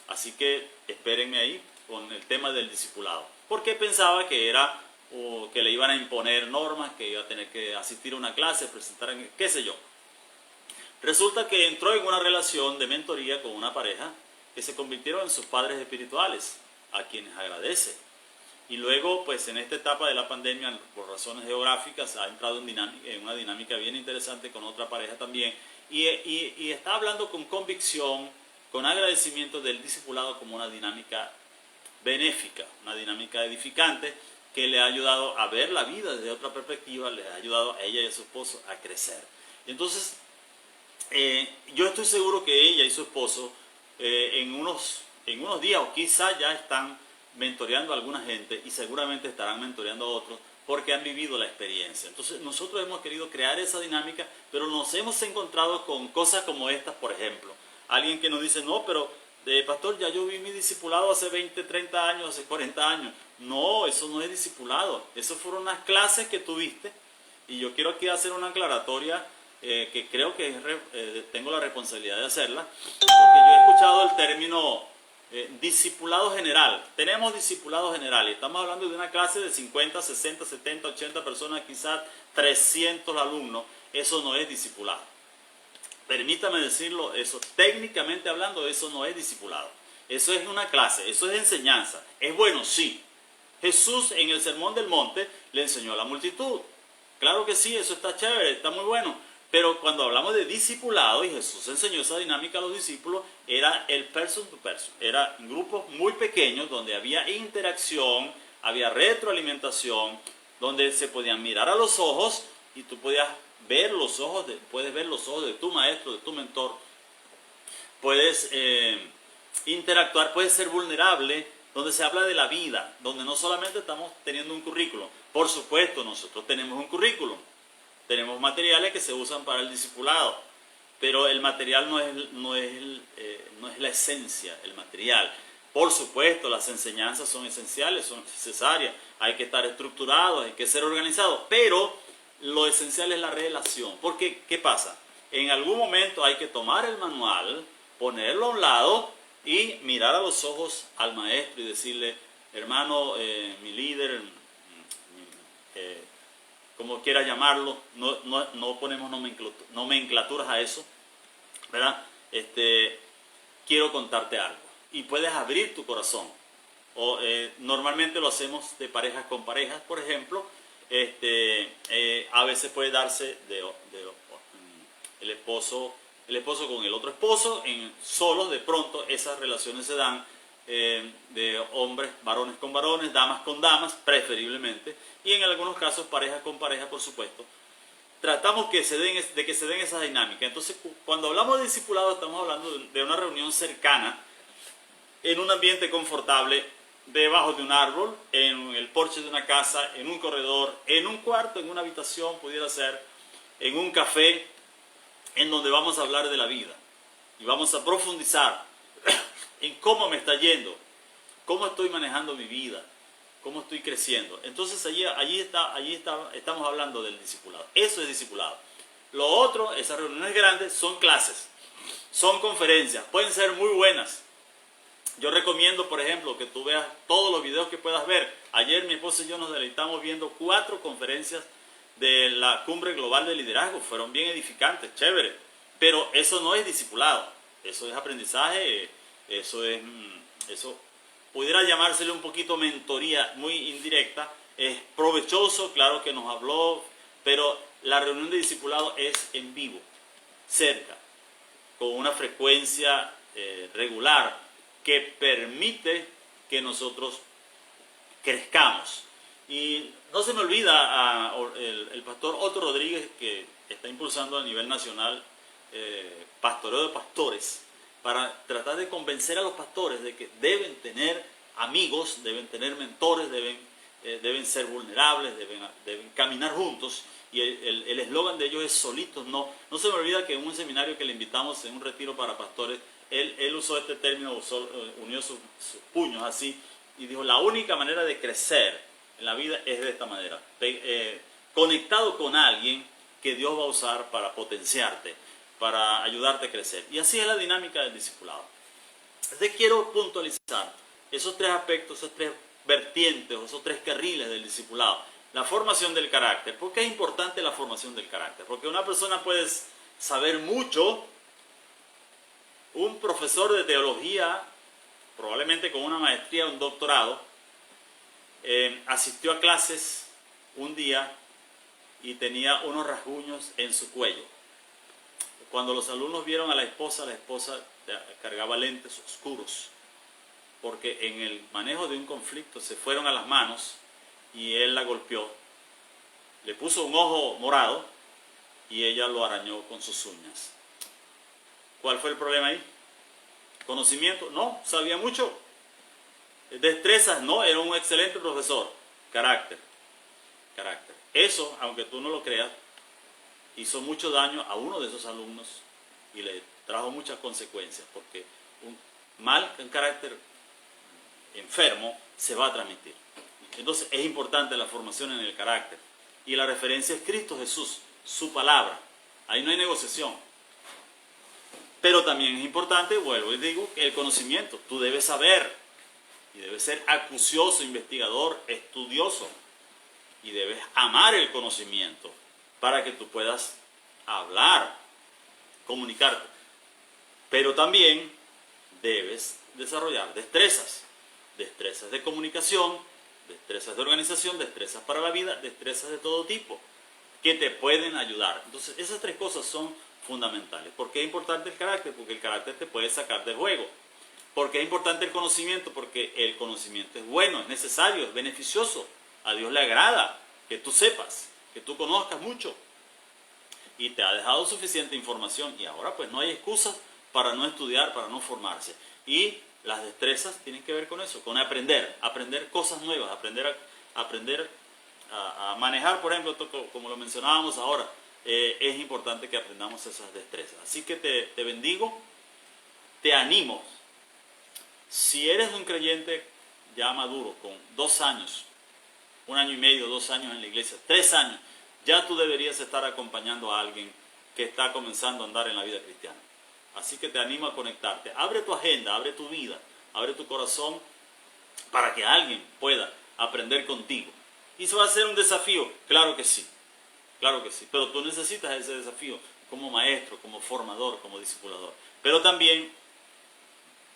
así que espérenme ahí con el tema del discipulado. Porque pensaba que que le iban a imponer normas, que iba a tener que asistir a una clase, presentar, qué sé yo. Resulta que entró en una relación de mentoría con una pareja que se convirtieron en sus padres espirituales, a quienes agradece. Y luego, pues en esta etapa de la pandemia, por razones geográficas, ha entrado en una dinámica bien interesante con otra pareja también, y está hablando con convicción, con agradecimiento del discipulado como una dinámica benéfica, una dinámica edificante, que le ha ayudado a ver la vida desde otra perspectiva, le ha ayudado a ella y a su esposo a crecer. Y entonces, yo estoy seguro que ella y su esposo en unos días o quizás ya están mentoreando a alguna gente y seguramente estarán mentoreando a otros porque han vivido la experiencia. Entonces nosotros hemos querido crear esa dinámica, pero nos hemos encontrado con cosas como estas, por ejemplo. Alguien que nos dice, no, pero pastor, ya yo vi mi discipulado hace 20, 30 años, hace 40 años. No, eso no es discipulado. Eso fueron unas clases que tuviste, y yo quiero aquí hacer una aclaratoria que creo que tengo la responsabilidad de hacerla, porque yo he escuchado el término discipulado general. Tenemos discipulado general y estamos hablando de una clase de 50, 60, 70, 80 personas, quizás 300 alumnos. Eso no es discipulado. Permítame decirlo, eso técnicamente hablando, eso no es discipulado. Eso es una clase, eso es enseñanza. Es bueno, sí. Jesús en el Sermón del Monte le enseñó a la multitud. Claro que sí, eso está chévere, está muy bueno. Pero cuando hablamos de discipulado, y Jesús enseñó esa dinámica a los discípulos, era el person to person. Era grupos muy pequeños donde había interacción, había retroalimentación, donde se podían mirar a los ojos y tú podías ver puedes ver los ojos de tu maestro, de tu mentor. Puedes interactuar, puedes ser vulnerable, donde se habla de la vida, donde no solamente estamos teniendo un currículum. Por supuesto, nosotros tenemos un currículum. Tenemos materiales que se usan para el discipulado, pero el material no es la esencia, el material. Por supuesto, las enseñanzas son esenciales, son necesarias, hay que estar estructurados, hay que ser organizados, pero lo esencial es la relación. Porque, ¿qué pasa? En algún momento hay que tomar el manual, ponerlo a un lado y mirar a los ojos al maestro y decirle, hermano, mi líder, como quiera llamarlo, no ponemos nomenclaturas a eso, ¿verdad? Quiero contarte algo. Y puedes abrir tu corazón. Normalmente lo hacemos de parejas con parejas, por ejemplo. A veces puede darse el esposo con el otro esposo, solos de pronto esas relaciones se dan, de hombres, varones con varones, damas con damas, preferiblemente, y en algunos casos pareja con pareja, por supuesto. Tratamos de que se den esas dinámicas. Entonces, cuando hablamos de discipulado, estamos hablando de una reunión cercana, en un ambiente confortable, debajo de un árbol, en el porche de una casa, en un corredor, en un cuarto, en una habitación, pudiera ser, en un café, en donde vamos a hablar de la vida. Y vamos a profundizar en cómo me está yendo, cómo estoy manejando mi vida, cómo estoy creciendo. Entonces allí estamos hablando del discipulado. Eso es discipulado. Lo otro, esas reuniones grandes, son clases, son conferencias, pueden ser muy buenas. Yo recomiendo, por ejemplo, que tú veas todos los videos que puedas ver. Ayer mi esposa y yo nos deleitamos viendo 4 conferencias de la Cumbre Global de Liderazgo. Fueron bien edificantes, chévere. Pero eso no es discipulado. Eso es aprendizaje, eso pudiera llamársele un poquito mentoría muy indirecta. Es provechoso, claro que nos habló, pero la reunión de discipulado es en vivo, cerca, con una frecuencia regular, que permite que nosotros crezcamos. Y no se me olvida el pastor Otto Rodríguez, que está impulsando a nivel nacional pastoreo de pastores, para tratar de convencer a los pastores de que deben tener amigos, deben tener mentores, deben ser vulnerables, deben caminar juntos. Y el eslogan de ellos es solitos no. No se me olvida que en un seminario que le invitamos en un retiro para pastores, él usó este término, unió sus puños así y dijo: la única manera de crecer en la vida es de esta manera, conectado con alguien que Dios va a usar para potenciarte, para ayudarte a crecer. Y así es la dinámica del discipulado. Entonces quiero puntualizar esos 3 aspectos, esos 3 vertientes, esos 3 carriles del discipulado. La formación del carácter. ¿Por qué es importante la formación del carácter? Porque una persona puede saber mucho. Un profesor de teología, probablemente con una maestría o un doctorado, asistió a clases un día y tenía unos rasguños en su cuello. Cuando los alumnos vieron a la esposa cargaba lentes oscuros, porque en el manejo de un conflicto se fueron a las manos y él la golpeó. Le puso un ojo morado y ella lo arañó con sus uñas. ¿Cuál fue el problema ahí? ¿Conocimiento? No, sabía mucho. Destrezas, no, era un excelente profesor. Carácter. Eso, aunque tú no lo creas, hizo mucho daño a uno de esos alumnos y le trajo muchas consecuencias, porque un carácter enfermo se va a transmitir. Entonces es importante la formación en el carácter. Y la referencia es Cristo Jesús, su palabra. Ahí no hay negociación. Pero también es importante, vuelvo y digo, que el conocimiento. Tú debes saber y debes ser acucioso, investigador, estudioso. Y debes amar el conocimiento para que tú puedas hablar, comunicarte. Pero también debes desarrollar destrezas. Destrezas de comunicación, destrezas de organización, destrezas para la vida, destrezas de todo tipo que te pueden ayudar. Entonces esas 3 cosas son fundamentales. ¿Por qué es importante el carácter? Porque el carácter te puede sacar del juego. ¿Por qué es importante el conocimiento? Porque el conocimiento es bueno, es necesario, es beneficioso. A Dios le agrada que tú sepas, que tú conozcas mucho. Y te ha dejado suficiente información y ahora pues no hay excusas para no estudiar, para no formarse. Y las destrezas tienen que ver con eso, con aprender cosas nuevas, aprender a manejar, por ejemplo, como lo mencionábamos ahora. Es importante que aprendamos esas destrezas. Así que te bendigo, te animo. Si eres un creyente ya maduro, con 2 años, 1 año y medio, 2 años en la iglesia, 3 años, ya tú deberías estar acompañando a alguien que está comenzando a andar en la vida cristiana. Así que te animo a conectarte. Abre tu agenda, abre tu vida, abre tu corazón para que alguien pueda aprender contigo. ¿Y eso va a ser un desafío? Claro que sí. Claro que sí. Pero tú necesitas ese desafío como maestro, como formador, como discipulador. Pero también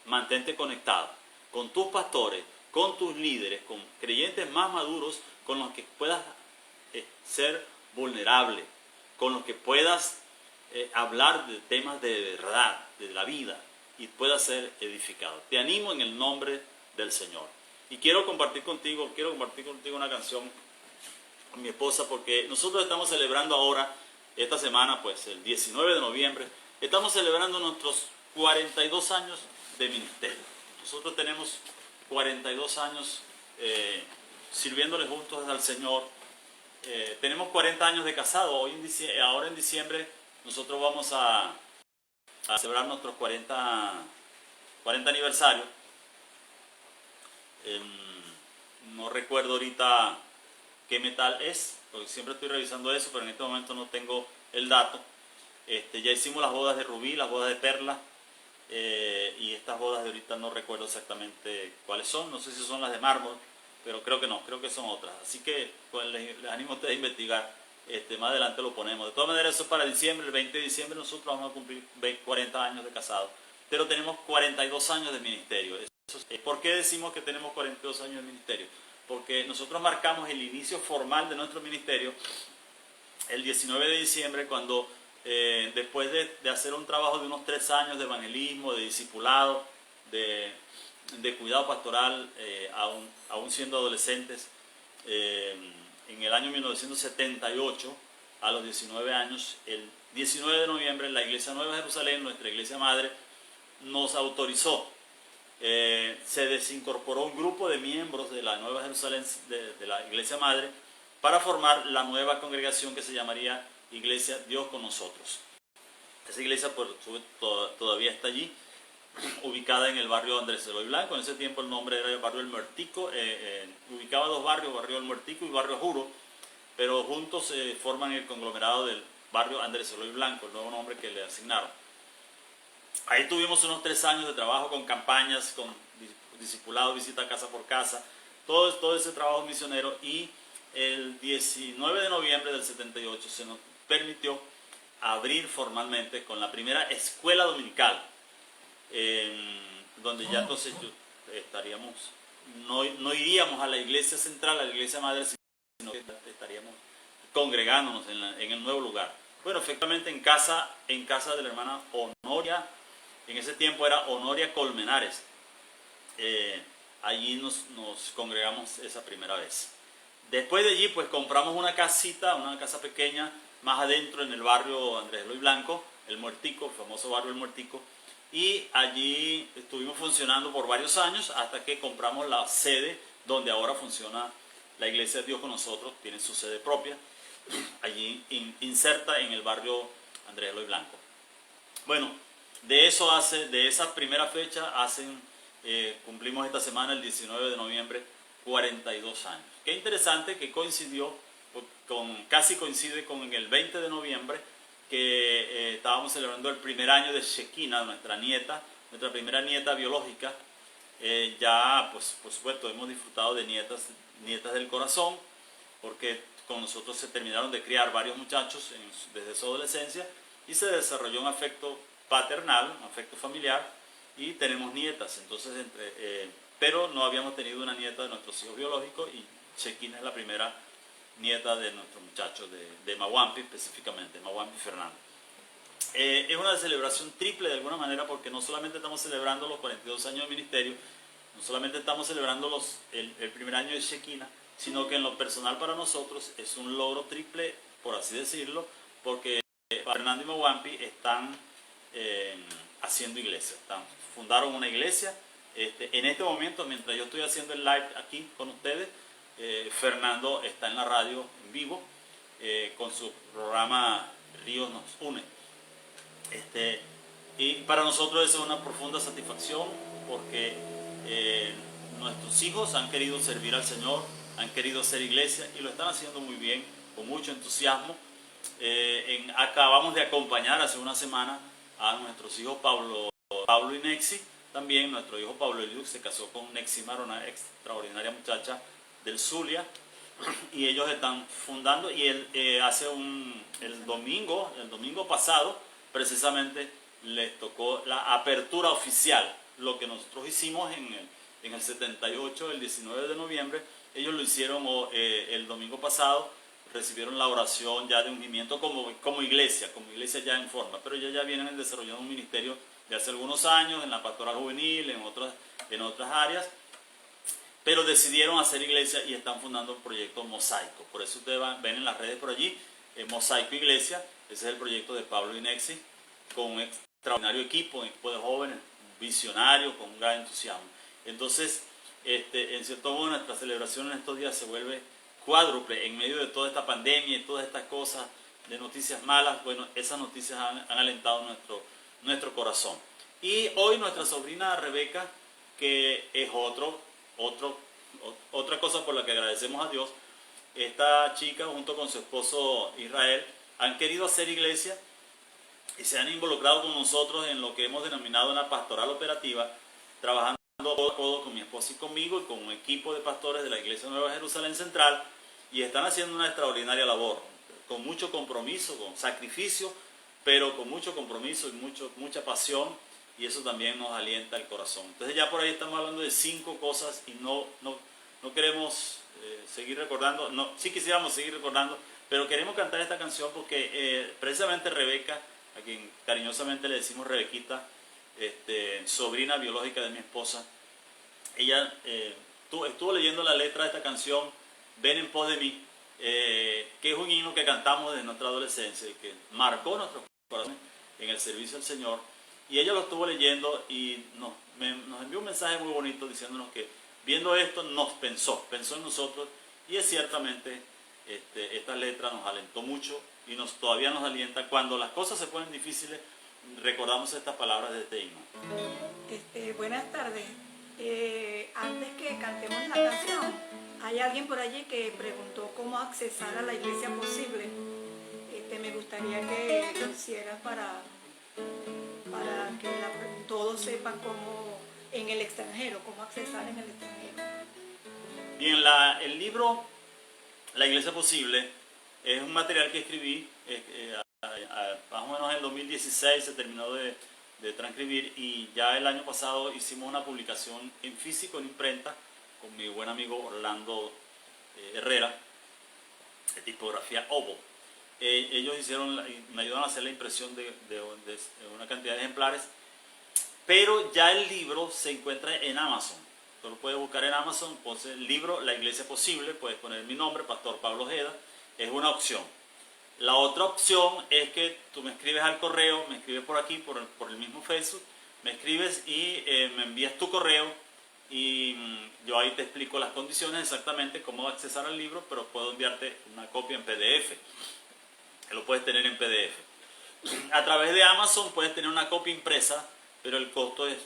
mantente conectado con tus pastores, con tus líderes, con creyentes más maduros, con los que puedas ser vulnerable, con los que puedas hablar de temas de verdad, de la vida, y pueda ser edificado. Te animo en el nombre del Señor. Y quiero compartir contigo una canción con mi esposa, porque nosotros estamos celebrando ahora, esta semana, pues el 19 de noviembre, estamos celebrando nuestros 42 años de ministerio. Nosotros tenemos 42 años sirviéndole juntos al Señor. Tenemos 40 años de casado. Ahora en diciembre nosotros vamos a celebrar nuestros 40 aniversario. No recuerdo ahorita qué metal es, porque siempre estoy revisando eso, pero en este momento no tengo el dato. Ya hicimos las bodas de rubí, las bodas de perla, y estas bodas de ahorita no recuerdo exactamente cuáles son. No sé si son las de mármol, pero creo que no, creo que son otras. Así que pues, les animo a ustedes a investigar. Más adelante lo ponemos. De todas maneras, eso es para diciembre. El 20 de diciembre nosotros vamos a cumplir 40 años de casado, pero tenemos 42 años de ministerio. ¿Por qué decimos que tenemos 42 años de ministerio? Porque nosotros marcamos el inicio formal de nuestro ministerio el 19 de diciembre, cuando después de hacer un trabajo de unos 3 años de evangelismo, de discipulado, de cuidado pastoral, aún siendo adolescentes, en el año 1978, a los 19 años, el 19 de noviembre, la Iglesia Nueva Jerusalén, nuestra iglesia madre, nos autorizó. Se desincorporó un grupo de miembros de la Nueva Jerusalén, de la iglesia madre, para formar la nueva congregación que se llamaría Iglesia Dios con Nosotros. Esa iglesia todavía está allí, ubicada en el barrio Andrés Eloy Blanco. En ese tiempo el nombre era el barrio El Muertico. Ubicaba dos barrios, barrio El Muertico y barrio Juro, pero juntos forman el conglomerado del barrio Andrés Eloy Blanco, el nuevo nombre que le asignaron. Ahí tuvimos unos 3 años de trabajo con campañas, con discipulado, visita casa por casa, todo ese trabajo misionero, y el 19 de noviembre del 78 se nos permitió abrir formalmente con la primera escuela dominical, donde ya entonces estaríamos, no iríamos a la iglesia central, a la iglesia madre, sino que estaríamos congregándonos en el nuevo lugar. Bueno, efectivamente en casa de la hermana Honoria, en ese tiempo era Honoria Colmenares. Allí nos congregamos esa primera vez. Después de allí, pues compramos una casita, una casa pequeña, más adentro en el barrio Andrés Eloy Blanco, El Muertico, el famoso barrio El Muertico, y allí estuvimos funcionando por varios años hasta que compramos la sede donde ahora funciona la Iglesia Dios con Nosotros, tiene su sede propia, allí inserta en el barrio Andrés Eloy Blanco. Bueno, de esa primera fecha cumplimos esta semana, el 19 de noviembre, 42 años. Qué interesante que casi coincide con el 20 de noviembre, que estábamos celebrando el primer año de Shekinah, nuestra primera nieta biológica. Ya, pues, por supuesto, hemos disfrutado de nietas del corazón, porque con nosotros se terminaron de criar varios muchachos desde su adolescencia, y se desarrolló un afecto paternal, un afecto familiar, y tenemos nietas. Entonces, pero no habíamos tenido una nieta de nuestros hijos biológicos, y Shekinah es la primera nieta de nuestros muchachos de Mawampi, específicamente, Mawampi Fernando. Es una celebración triple de alguna manera, porque no solamente estamos celebrando los 42 años de ministerio, no solamente estamos celebrando el primer año de Shekinah, sino que en lo personal para nosotros es un logro triple, por así decirlo, porque Fernando y Mawampi están haciendo iglesia, fundaron una iglesia. En este momento, mientras yo estoy haciendo el live aquí con ustedes, Fernando está en la radio en vivo con su programa Ríos nos une. Y para nosotros eso es una profunda satisfacción, porque nuestros hijos han querido servir al Señor, han querido hacer iglesia, y lo están haciendo muy bien, con mucho entusiasmo. Acabamos de acompañar hace una semana a nuestros hijos Pablo y Nexi. También nuestro hijo Pablo Eliud se casó con Nexi Mar, una extraordinaria muchacha del Zulia, y ellos están fundando, y él el domingo pasado precisamente les tocó la apertura oficial. Lo que nosotros hicimos en el 78, el 19 de noviembre, ellos lo hicieron el domingo pasado. Recibieron la oración ya de ungimiento como iglesia ya en forma, pero ellos ya vienen desarrollando un ministerio de hace algunos años, en la pastoral juvenil, en otras áreas, pero decidieron hacer iglesia y están fundando el proyecto Mosaico. Por eso ustedes ven en las redes por allí, Mosaico Iglesia. Ese es el proyecto de Pablo Inexi, con un extraordinario equipo, un equipo de jóvenes, visionarios, con un gran entusiasmo. Entonces, en cierto modo, nuestra celebración en estos días se vuelve cuádruple en medio de toda esta pandemia y todas estas cosas de noticias malas. Bueno, esas noticias han alentado nuestro corazón. Y hoy nuestra sobrina Rebeca, que es otra cosa por la que agradecemos a Dios, esta chica junto con su esposo Israel han querido hacer iglesia y se han involucrado con nosotros en lo que hemos denominado una pastoral operativa, trabajando codo a codo con mi esposo y conmigo y con un equipo de pastores de la Iglesia Nueva Jerusalén Central, y están haciendo una extraordinaria labor, con mucho compromiso, con sacrificio, pero con mucho compromiso y mucha pasión, y eso también nos alienta el corazón. Entonces ya por ahí estamos hablando de 5 cosas y no queremos seguir recordando, sí quisiéramos seguir recordando, pero queremos cantar esta canción porque precisamente Rebeca, a quien cariñosamente le decimos Rebequita, sobrina biológica de mi esposa, ella estuvo leyendo la letra de esta canción, Ven en pos de mí, que es un himno que cantamos desde nuestra adolescencia y que marcó nuestros corazones en el servicio al Señor. Y ella lo estuvo leyendo y nos envió un mensaje muy bonito diciéndonos que viendo esto pensó en nosotros, y es ciertamente esta letra nos alentó mucho y todavía nos alienta. Cuando las cosas se ponen difíciles, recordamos estas palabras de este himno. Buenas tardes. Antes que cantemos la canción, hay alguien por allí que preguntó cómo accesar a la iglesia posible. Me gustaría que lo hicieras para que todos sepan cómo en el extranjero, cómo accesar en el extranjero. Bien, el libro La Iglesia Posible es un material que escribí más o menos en el 2016, se terminó de transcribir, y ya el año pasado hicimos una publicación en físico, en imprenta, con mi buen amigo Orlando Herrera, de tipografía Ovo. Ellos me ayudaron a hacer la impresión de una cantidad de ejemplares, pero ya el libro se encuentra en Amazon. Tú lo puedes buscar en Amazon, pones el libro La Iglesia Posible, puedes poner mi nombre, Pastor Pablo Ojeda, es una opción. La otra opción es que tú me escribes al correo, me escribes por aquí, por el mismo Facebook, me escribes y me envías tu correo, y yo ahí te explico las condiciones exactamente, cómo accesar al libro, pero puedo enviarte una copia en PDF, que lo puedes tener en PDF. A través de Amazon puedes tener una copia impresa, pero el costo es,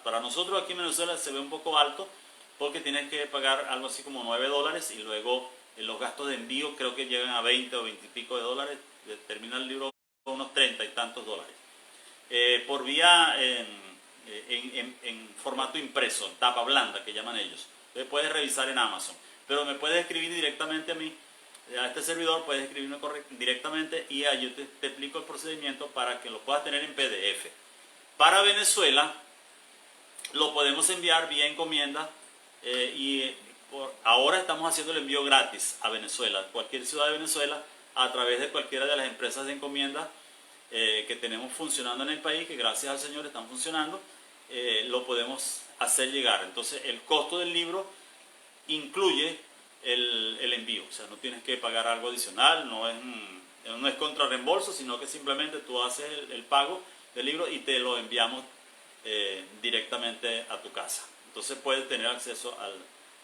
para nosotros aquí en Venezuela se ve un poco alto, porque tienes que pagar algo así como $9, y luego los gastos de envío creo que llegan a 20 o 20 y pico de dólares, termina el libro con unos 30 y tantos dólares. Por vía en formato impreso, en tapa blanda que llaman ellos. Entonces puedes revisar en Amazon, pero me puedes escribir directamente a mí, a este servidor, puedes escribirme directamente, y ahí yo te explico el procedimiento para que lo puedas tener en PDF. Para Venezuela lo podemos enviar vía encomienda, ahora estamos haciendo el envío gratis a Venezuela, cualquier ciudad de Venezuela, a través de cualquiera de las empresas de encomienda que tenemos funcionando en el país, que gracias al Señor están funcionando. Lo podemos hacer llegar. Entonces el costo del libro incluye el envío, o sea, no tienes que pagar algo adicional, no es contra reembolso, sino que simplemente tú haces el pago del libro y te lo enviamos directamente a tu casa. Entonces puedes tener acceso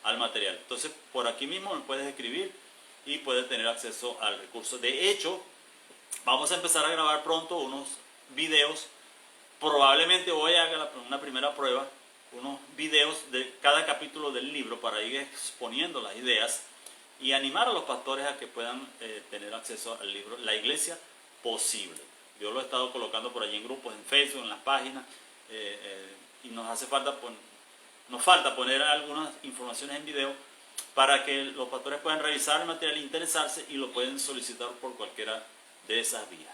al material. Entonces por aquí mismo me puedes escribir y puedes tener acceso al recurso. De hecho, vamos a empezar a grabar pronto unos videos. Probablemente voy a hacer una primera prueba, unos videos de cada capítulo del libro, para ir exponiendo las ideas y animar a los pastores a que puedan tener acceso al libro La Iglesia Posible. Yo lo he estado colocando por allí en grupos, en Facebook, en las páginas, y nos falta poner algunas informaciones en video para que los pastores puedan revisar el material, interesarse, y lo pueden solicitar por cualquiera de esas vías.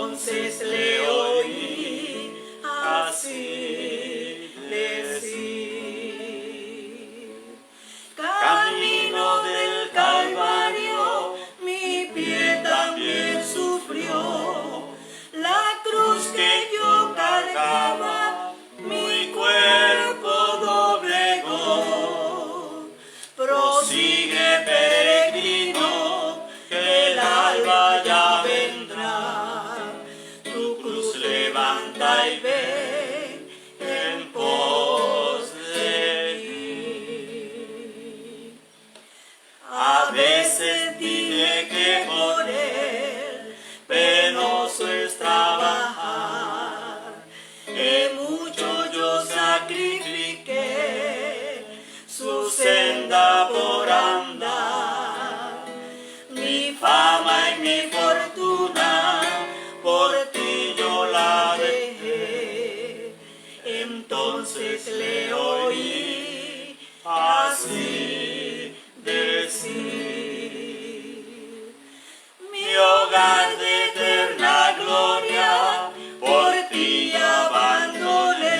Entonces le oí así decir: camino del Calvario, mi pie también sufrió, la cruz que yo cargaba, mi cuerpo doblegó. Prosigue, peregrino, que el alba ya vendrá, tu cruz levanta y ven en pos de mí. A veces dije que por él penoso es trabajar, que mucho yo sacrifiqué su senda por andar. Mi fama y mi fortuna por ti yo la dejé. Entonces le oí así decir: mi hogar de eterna gloria por ti abandoné,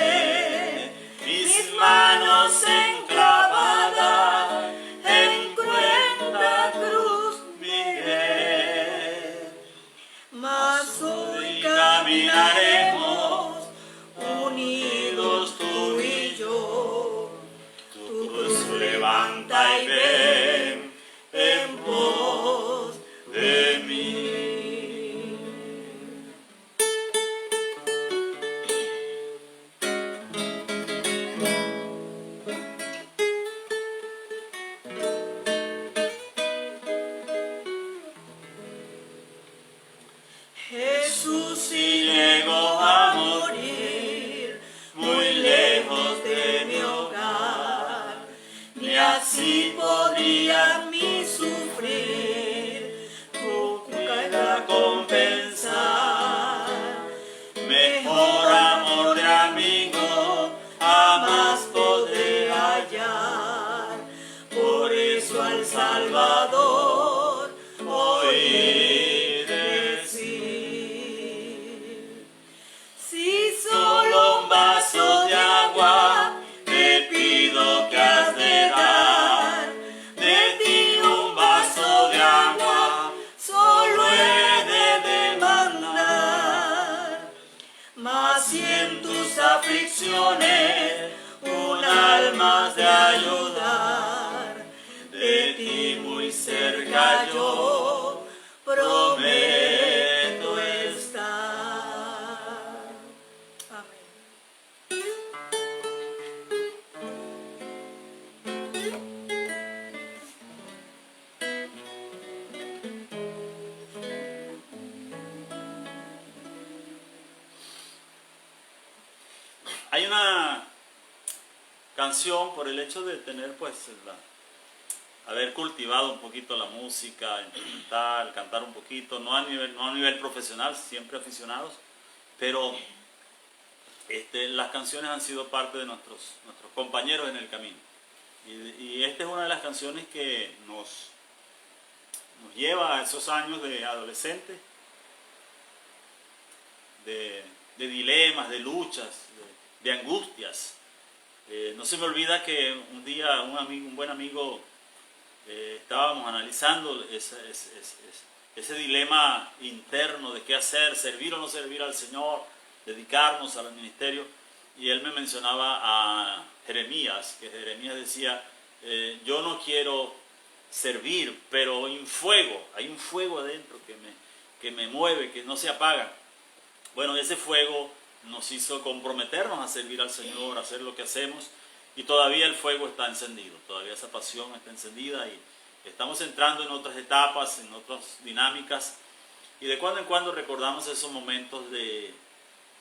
mis manos enclavadas en cruenta cruz miré. Mas hoy caminaremos unidos tú y yo, tu cruz levanta y ven en pos de mí. Jesús sí llegó a morir muy lejos de mi hogar, ni así podría mi sufrir tu caída compensar. Mejor amor de amigo jamás podré hallar, por eso al Salvador oí decir: si solo un vaso de agua te pido que has de dar, de ti un vaso de agua solo he de demandar. Mas si en tus aflicciones un alma has de ayudar, de ti muy cerca yo prometo estar. Amén. Hay una canción por el hecho de tener, pues, haber cultivado un poquito la música instrumental, cantar un poquito, no a nivel profesional, siempre aficionados, pero las canciones han sido parte de nuestros compañeros en el camino. Y esta es una de las canciones que nos lleva a esos años de adolescente, de dilemas, de luchas, de angustias. No se me olvida que un día un buen amigo, estábamos analizando ese dilema interno de qué hacer, servir o no servir al Señor, dedicarnos al ministerio, y él me mencionaba a Jeremías, que Jeremías decía: yo no quiero servir, pero hay un fuego adentro que me mueve, que no se apaga. Bueno, ese fuego nos hizo comprometernos a servir al Señor, a hacer lo que hacemos, y todavía el fuego está encendido, todavía esa pasión está encendida, y estamos entrando en otras etapas, en otras dinámicas, y de cuando en cuando recordamos esos momentos de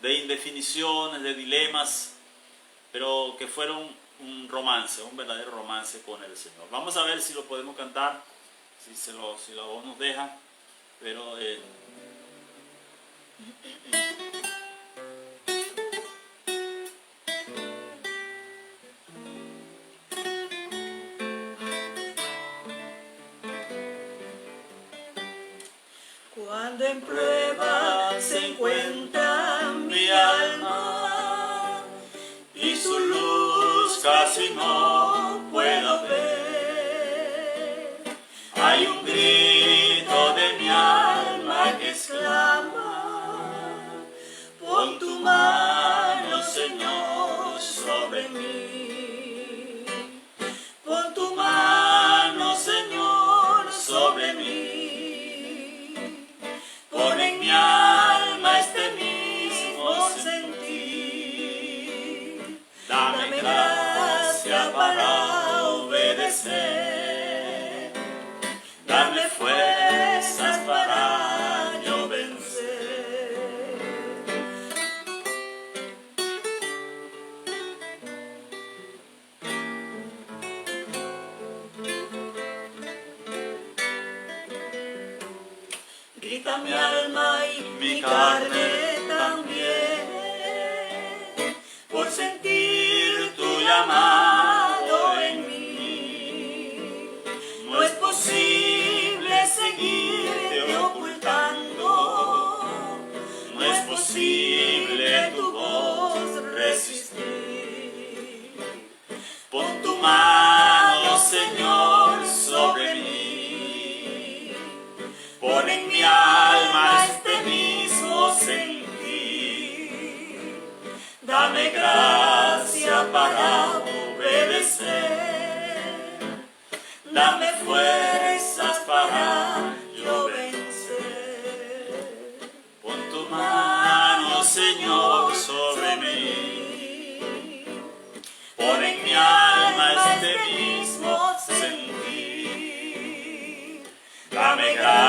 indefiniciones, de dilemas, pero que fueron un romance, un verdadero romance con el Señor. Vamos a ver si lo podemos cantar, si la voz nos deja, pero... Cuando en prueba se se encuentra mi alma y su luz casi no puedo ver. Hay un grito de mi alma que exclama: pon tu mano, Señor, sobre mí. Pon tu mano, Señor, sobre mí. Pon en mi alma este mismo sentir. Dame gracia para obedecer. Dame fuerzas para yo vencer. Grita mi alma y mi carne también, por sentir tu llamado en mí. No es posible seguirte ocultando, no es posible tu voz resistir. Pon tu mano, Señor, sobre mí. Pon en mi alma este mismo sentir. Dame gracia para obedecer. Dame fuerzas para yo vencer. Pon tu mano, Señor, sobre mí. Pon en mi alma este mismo sentir. Dame gracia